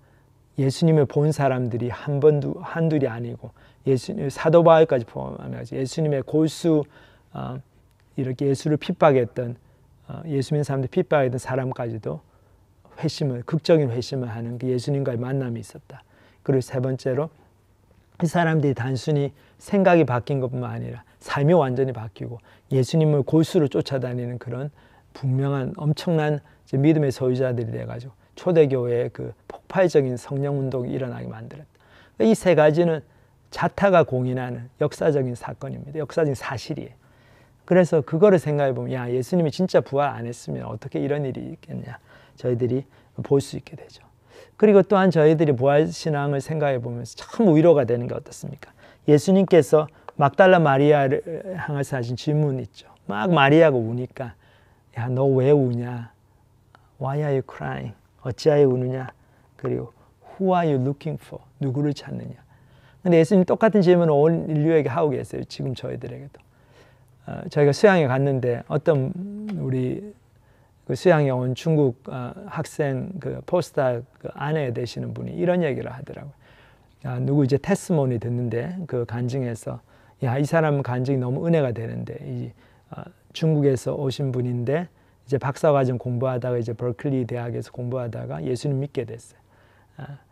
예수님을 본 사람들이 한둘이 아니고 예수님 사도 바울까지 포함하면서 예수님의 골수 이렇게 예수를 핍박했던 예수 믿는 사람들 핍박했던 사람까지도 극적인 회심을 하는 그 예수님과의 만남이 있었다. 그리고 세 번째로 이 사람들이 단순히 생각이 바뀐 것뿐만 아니라 삶이 완전히 바뀌고 예수님을 골수로 쫓아다니는 그런 분명한 엄청난 믿음의 소유자들이 돼가지고 초대교회의 그 폭발적인 성령운동이 일어나게 만들었다. 이 세 가지는 자타가 공인하는 역사적인 사건입니다. 역사적인 사실이에요. 그래서 그거를 생각해 보면 야, 예수님이 진짜 부활 안 했으면 어떻게 이런 일이 있겠냐 저희들이 볼 수 있게 되죠. 그리고 또한 저희들이 부활신앙을 생각해 보면서 참 위로가 되는 게 어떻습니까? 예수님께서 막달라 마리아를 향해서 하신 질문이 있죠. 막 마리아가 우니까 야, 너 왜 우냐? Why are you crying? 어찌하여 우느냐? 그리고 Who are you looking for? 누구를 찾느냐? 근데 예수님 똑같은 질문을 온 인류에게 하고 계세요. 지금 저희들에게도. 저희가 수양에 갔는데 어떤 우리 그 수양에 온 중국 학생 그 포스타 그 아내 되시는 분이 이런 얘기를 하더라고요. 누구 이제 테스모니 듣는데 그 간증에서 야, 이 사람 간증이 너무 은혜가 되는데 중국에서 오신 분인데 이제 박사과정 공부하다가 이제 버클리 대학에서 공부하다가 예수님 믿게 됐어요.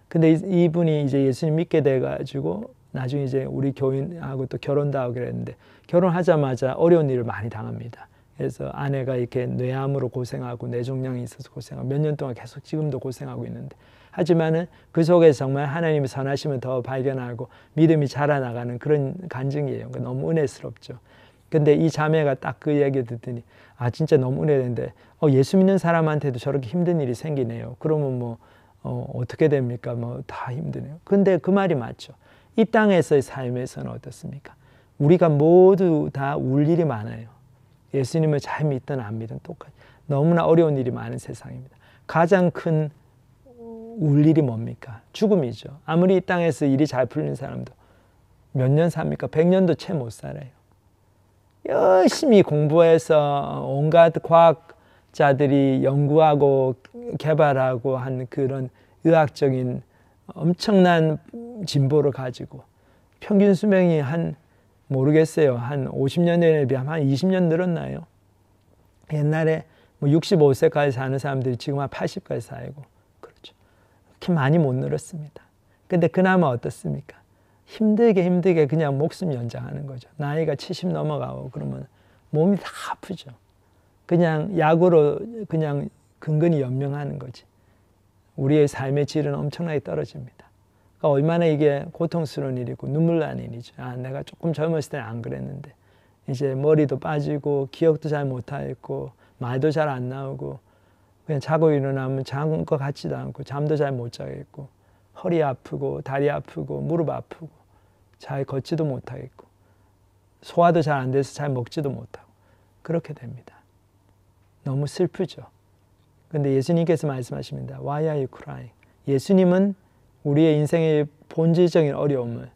근데 이분이 이제 예수님 믿게 돼가지고 나중에 이제 우리 교인하고 또 결혼도 하고 그랬는데 결혼하자마자 어려운 일을 많이 당합니다. 그래서 아내가 이렇게 뇌암으로 고생하고 뇌종양이 있어서 고생하고 몇 년 동안 계속 지금도 고생하고 있는데 하지만은 그 속에서 정말 하나님의 선하심을 더 발견하고 믿음이 자라나가는 그런 간증이에요. 너무 은혜스럽죠. 근데 이 자매가 딱 그 얘기 듣더니 진짜 너무 은혜되는데 예수 믿는 사람한테도 저렇게 힘든 일이 생기네요. 그러면 뭐 어떻게 됩니까? 뭐 다 힘드네요. 근데 그 말이 맞죠. 이 땅에서의 삶에서는 어떻습니까? 우리가 모두 다 울 일이 많아요. 예수님을 잘 믿든 안 믿든 똑같이 너무나 어려운 일이 많은 세상입니다. 가장 큰 울 일이 뭡니까? 죽음이죠. 아무리 이 땅에서 일이 잘 풀리는 사람도 몇 년 삽니까? 100년도 채 못 살아요. 열심히 공부해서 온갖 과학자들이 연구하고 개발하고 한 그런 의학적인 엄청난 진보를 가지고 평균 수명이 모르겠어요. 한 50년에 비하면 한 20년 늘었나요? 옛날에 뭐 65세까지 사는 사람들이 지금 한 80까지 살고 그렇죠. 그렇게 많이 못 늘었습니다. 근데 그나마 어떻습니까? 힘들게 그냥 목숨 연장하는 거죠. 나이가 70 넘어가고 그러면 몸이 다 아프죠. 그냥 약으로 그냥 근근히 연명하는 거지. 우리의 삶의 질은 엄청나게 떨어집니다. 그러니까 얼마나 이게 고통스러운 일이고 눈물 나는 일이죠. 내가 조금 젊었을 때는 안 그랬는데 이제 머리도 빠지고 기억도 잘 못하겠고 말도 잘 안 나오고 그냥 자고 일어나면 잔 것 같지도 않고 잠도 잘 못 자겠고 허리 아프고 다리 아프고 무릎 아프고 잘 걷지도 못하겠고 소화도 잘 안 돼서 잘 먹지도 못하고 그렇게 됩니다. 너무 슬프죠. 근데 예수님께서 말씀하십니다. Why are you crying? 예수님은 우리의 인생의 본질적인 어려움을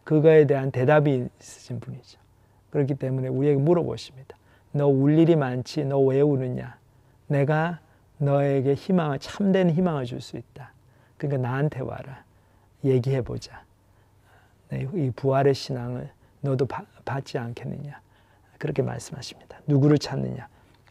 그거에 대한 대답이 있으신 분이죠. 그렇기 때문에 우리에게 물어보십니다. 너 울 일이 많지? 너 왜 우느냐? 내가 너에게 희망을 참된 희망을 줄 수 있다. 그러니까 나한테 와라. 얘기해보자. 이 부활의 신앙을 너도 받지 않겠느냐. 그렇게 말씀하십니다. 누구를 찾느냐?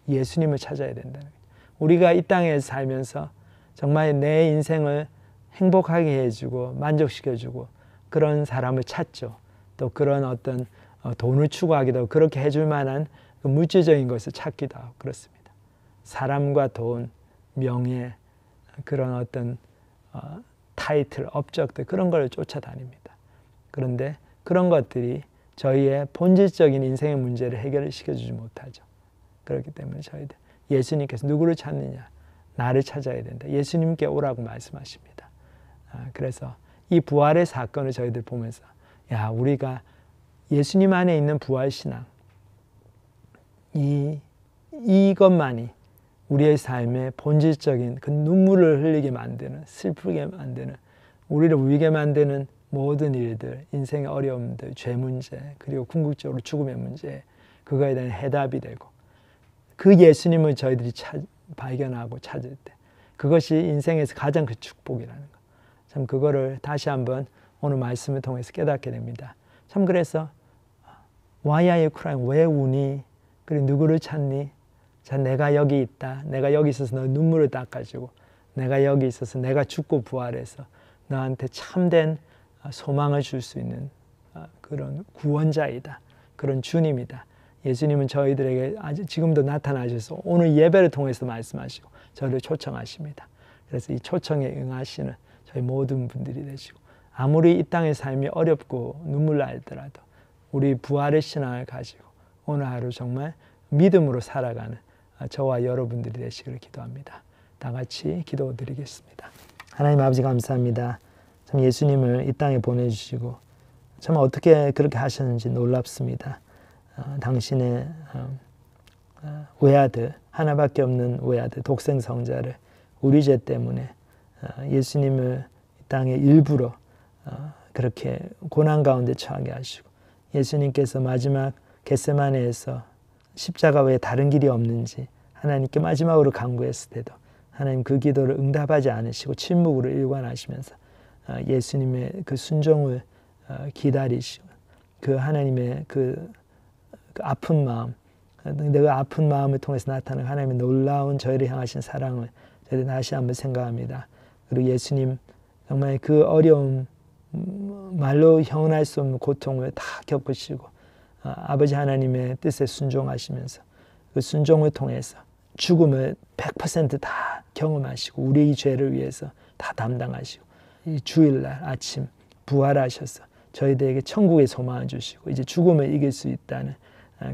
예수님을 찾아야 된다는 거예요. 우리가 이 땅에 살면서 정말 내 인생을 행복하게 해주고 만족시켜주고 그런 사람을 찾죠. 또 그런 어떤 돈을 추구하기도 하고 그렇게 해줄 만한 그 물질적인 것을 찾기도 하고 그렇습니다. 사람과 돈, 명예, 그런 어떤 타이틀, 업적들 그런 걸 쫓아다닙니다. 그런데 그런 것들이 저희의 본질적인 인생의 문제를 해결시켜주지 못하죠. 그렇기 때문에 저희들 예수님께서 누구를 찾느냐? 나를 찾아야 된다. 예수님께 오라고 말씀하십니다. 그래서 이 부활의 사건을 저희들 보면서 우리가 예수님 안에 있는 부활신앙 이것만이 우리의 삶의 본질적인 그 눈물을 흘리게 만드는 슬프게 만드는 우리를 위게 만드는 모든 일들, 인생의 어려움들, 죄 문제, 그리고 궁극적으로 죽음의 문제, 그거에 대한 해답이 되고 그 예수님을 저희들이 발견하고 찾을 때 그것이 인생에서 가장 그 축복이라는 거. 참 그거를 다시 한번 오늘 말씀을 통해서 깨닫게 됩니다. 참 그래서 Why are you crying? 왜 우니? 그리고 누구를 찾니? 자, 내가 여기 있다. 내가 여기 있어서 너 눈물을 닦아주고 내가 여기 있어서 내가 죽고 부활해서 너한테 참된 소망을 줄 수 있는 그런 구원자이다. 그런 주님이다. 예수님은 저희들에게 아주 지금도 나타나셔서 오늘 예배를 통해서 말씀하시고 저를 초청하십니다. 그래서 이 초청에 응하시는 저희 모든 분들이 되시고 아무리 이 땅의 삶이 어렵고 눈물 날더라도 우리 부활의 신앙을 가지고 오늘 하루 정말 믿음으로 살아가는 저와 여러분들이 되시기를 기도합니다. 다 같이 기도드리겠습니다. 하나님 아버지 감사합니다. 참 예수님을 이 땅에 보내주시고 참 어떻게 그렇게 하셨는지 놀랍습니다. 당신의 외아들, 하나밖에 없는 외아들, 독생 성자를 우리 죄 때문에 예수님을 이 땅에 일부러 그렇게 고난 가운데 처하게 하시고 예수님께서 마지막 겟세마네에서 십자가 외에 다른 길이 없는지 하나님께 마지막으로 간구했을 때도 하나님 그 기도를 응답하지 않으시고 침묵으로 일관하시면서 예수님의 그 순종을 기다리시고 그 하나님의 그 아픈 마음, 내가 아픈 마음을 통해서 나타나는 하나님의 놀라운 저희를 향하신 사랑을 저희들 다시 한번 생각합니다. 그리고 예수님 정말 그 어려움, 말로 형언할 수 없는 고통을 다 겪으시고 아버지 하나님의 뜻에 순종하시면서 그 순종을 통해서 죽음을 100% 다 경험하시고 우리의 죄를 위해서 다 담당하시고 이 주일날 아침 부활하셔서 저희들에게 천국의 소망을 주시고 이제 죽음을 이길 수 있다는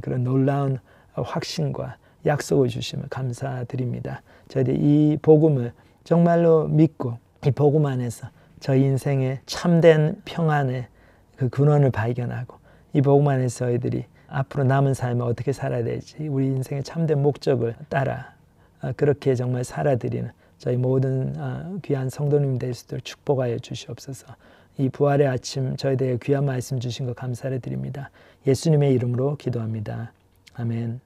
그런 놀라운 확신과 약속을 주심을 감사드립니다. 저희들 이 복음을 정말로 믿고 이 복음 안에서 저희 인생의 참된 평안의 그 근원을 발견하고 이 복음 안에서 저희들이 앞으로 남은 삶을 어떻게 살아야 될지 우리 인생의 참된 목적을 따라 그렇게 정말 살아드리는 저희 모든 귀한 성도님 될 수 있도록 축복하여 주시옵소서. 이 부활의 아침 저희들에게 귀한 말씀 주신 것 감사를 드립니다. 예수님의 이름으로 기도합니다. 아멘.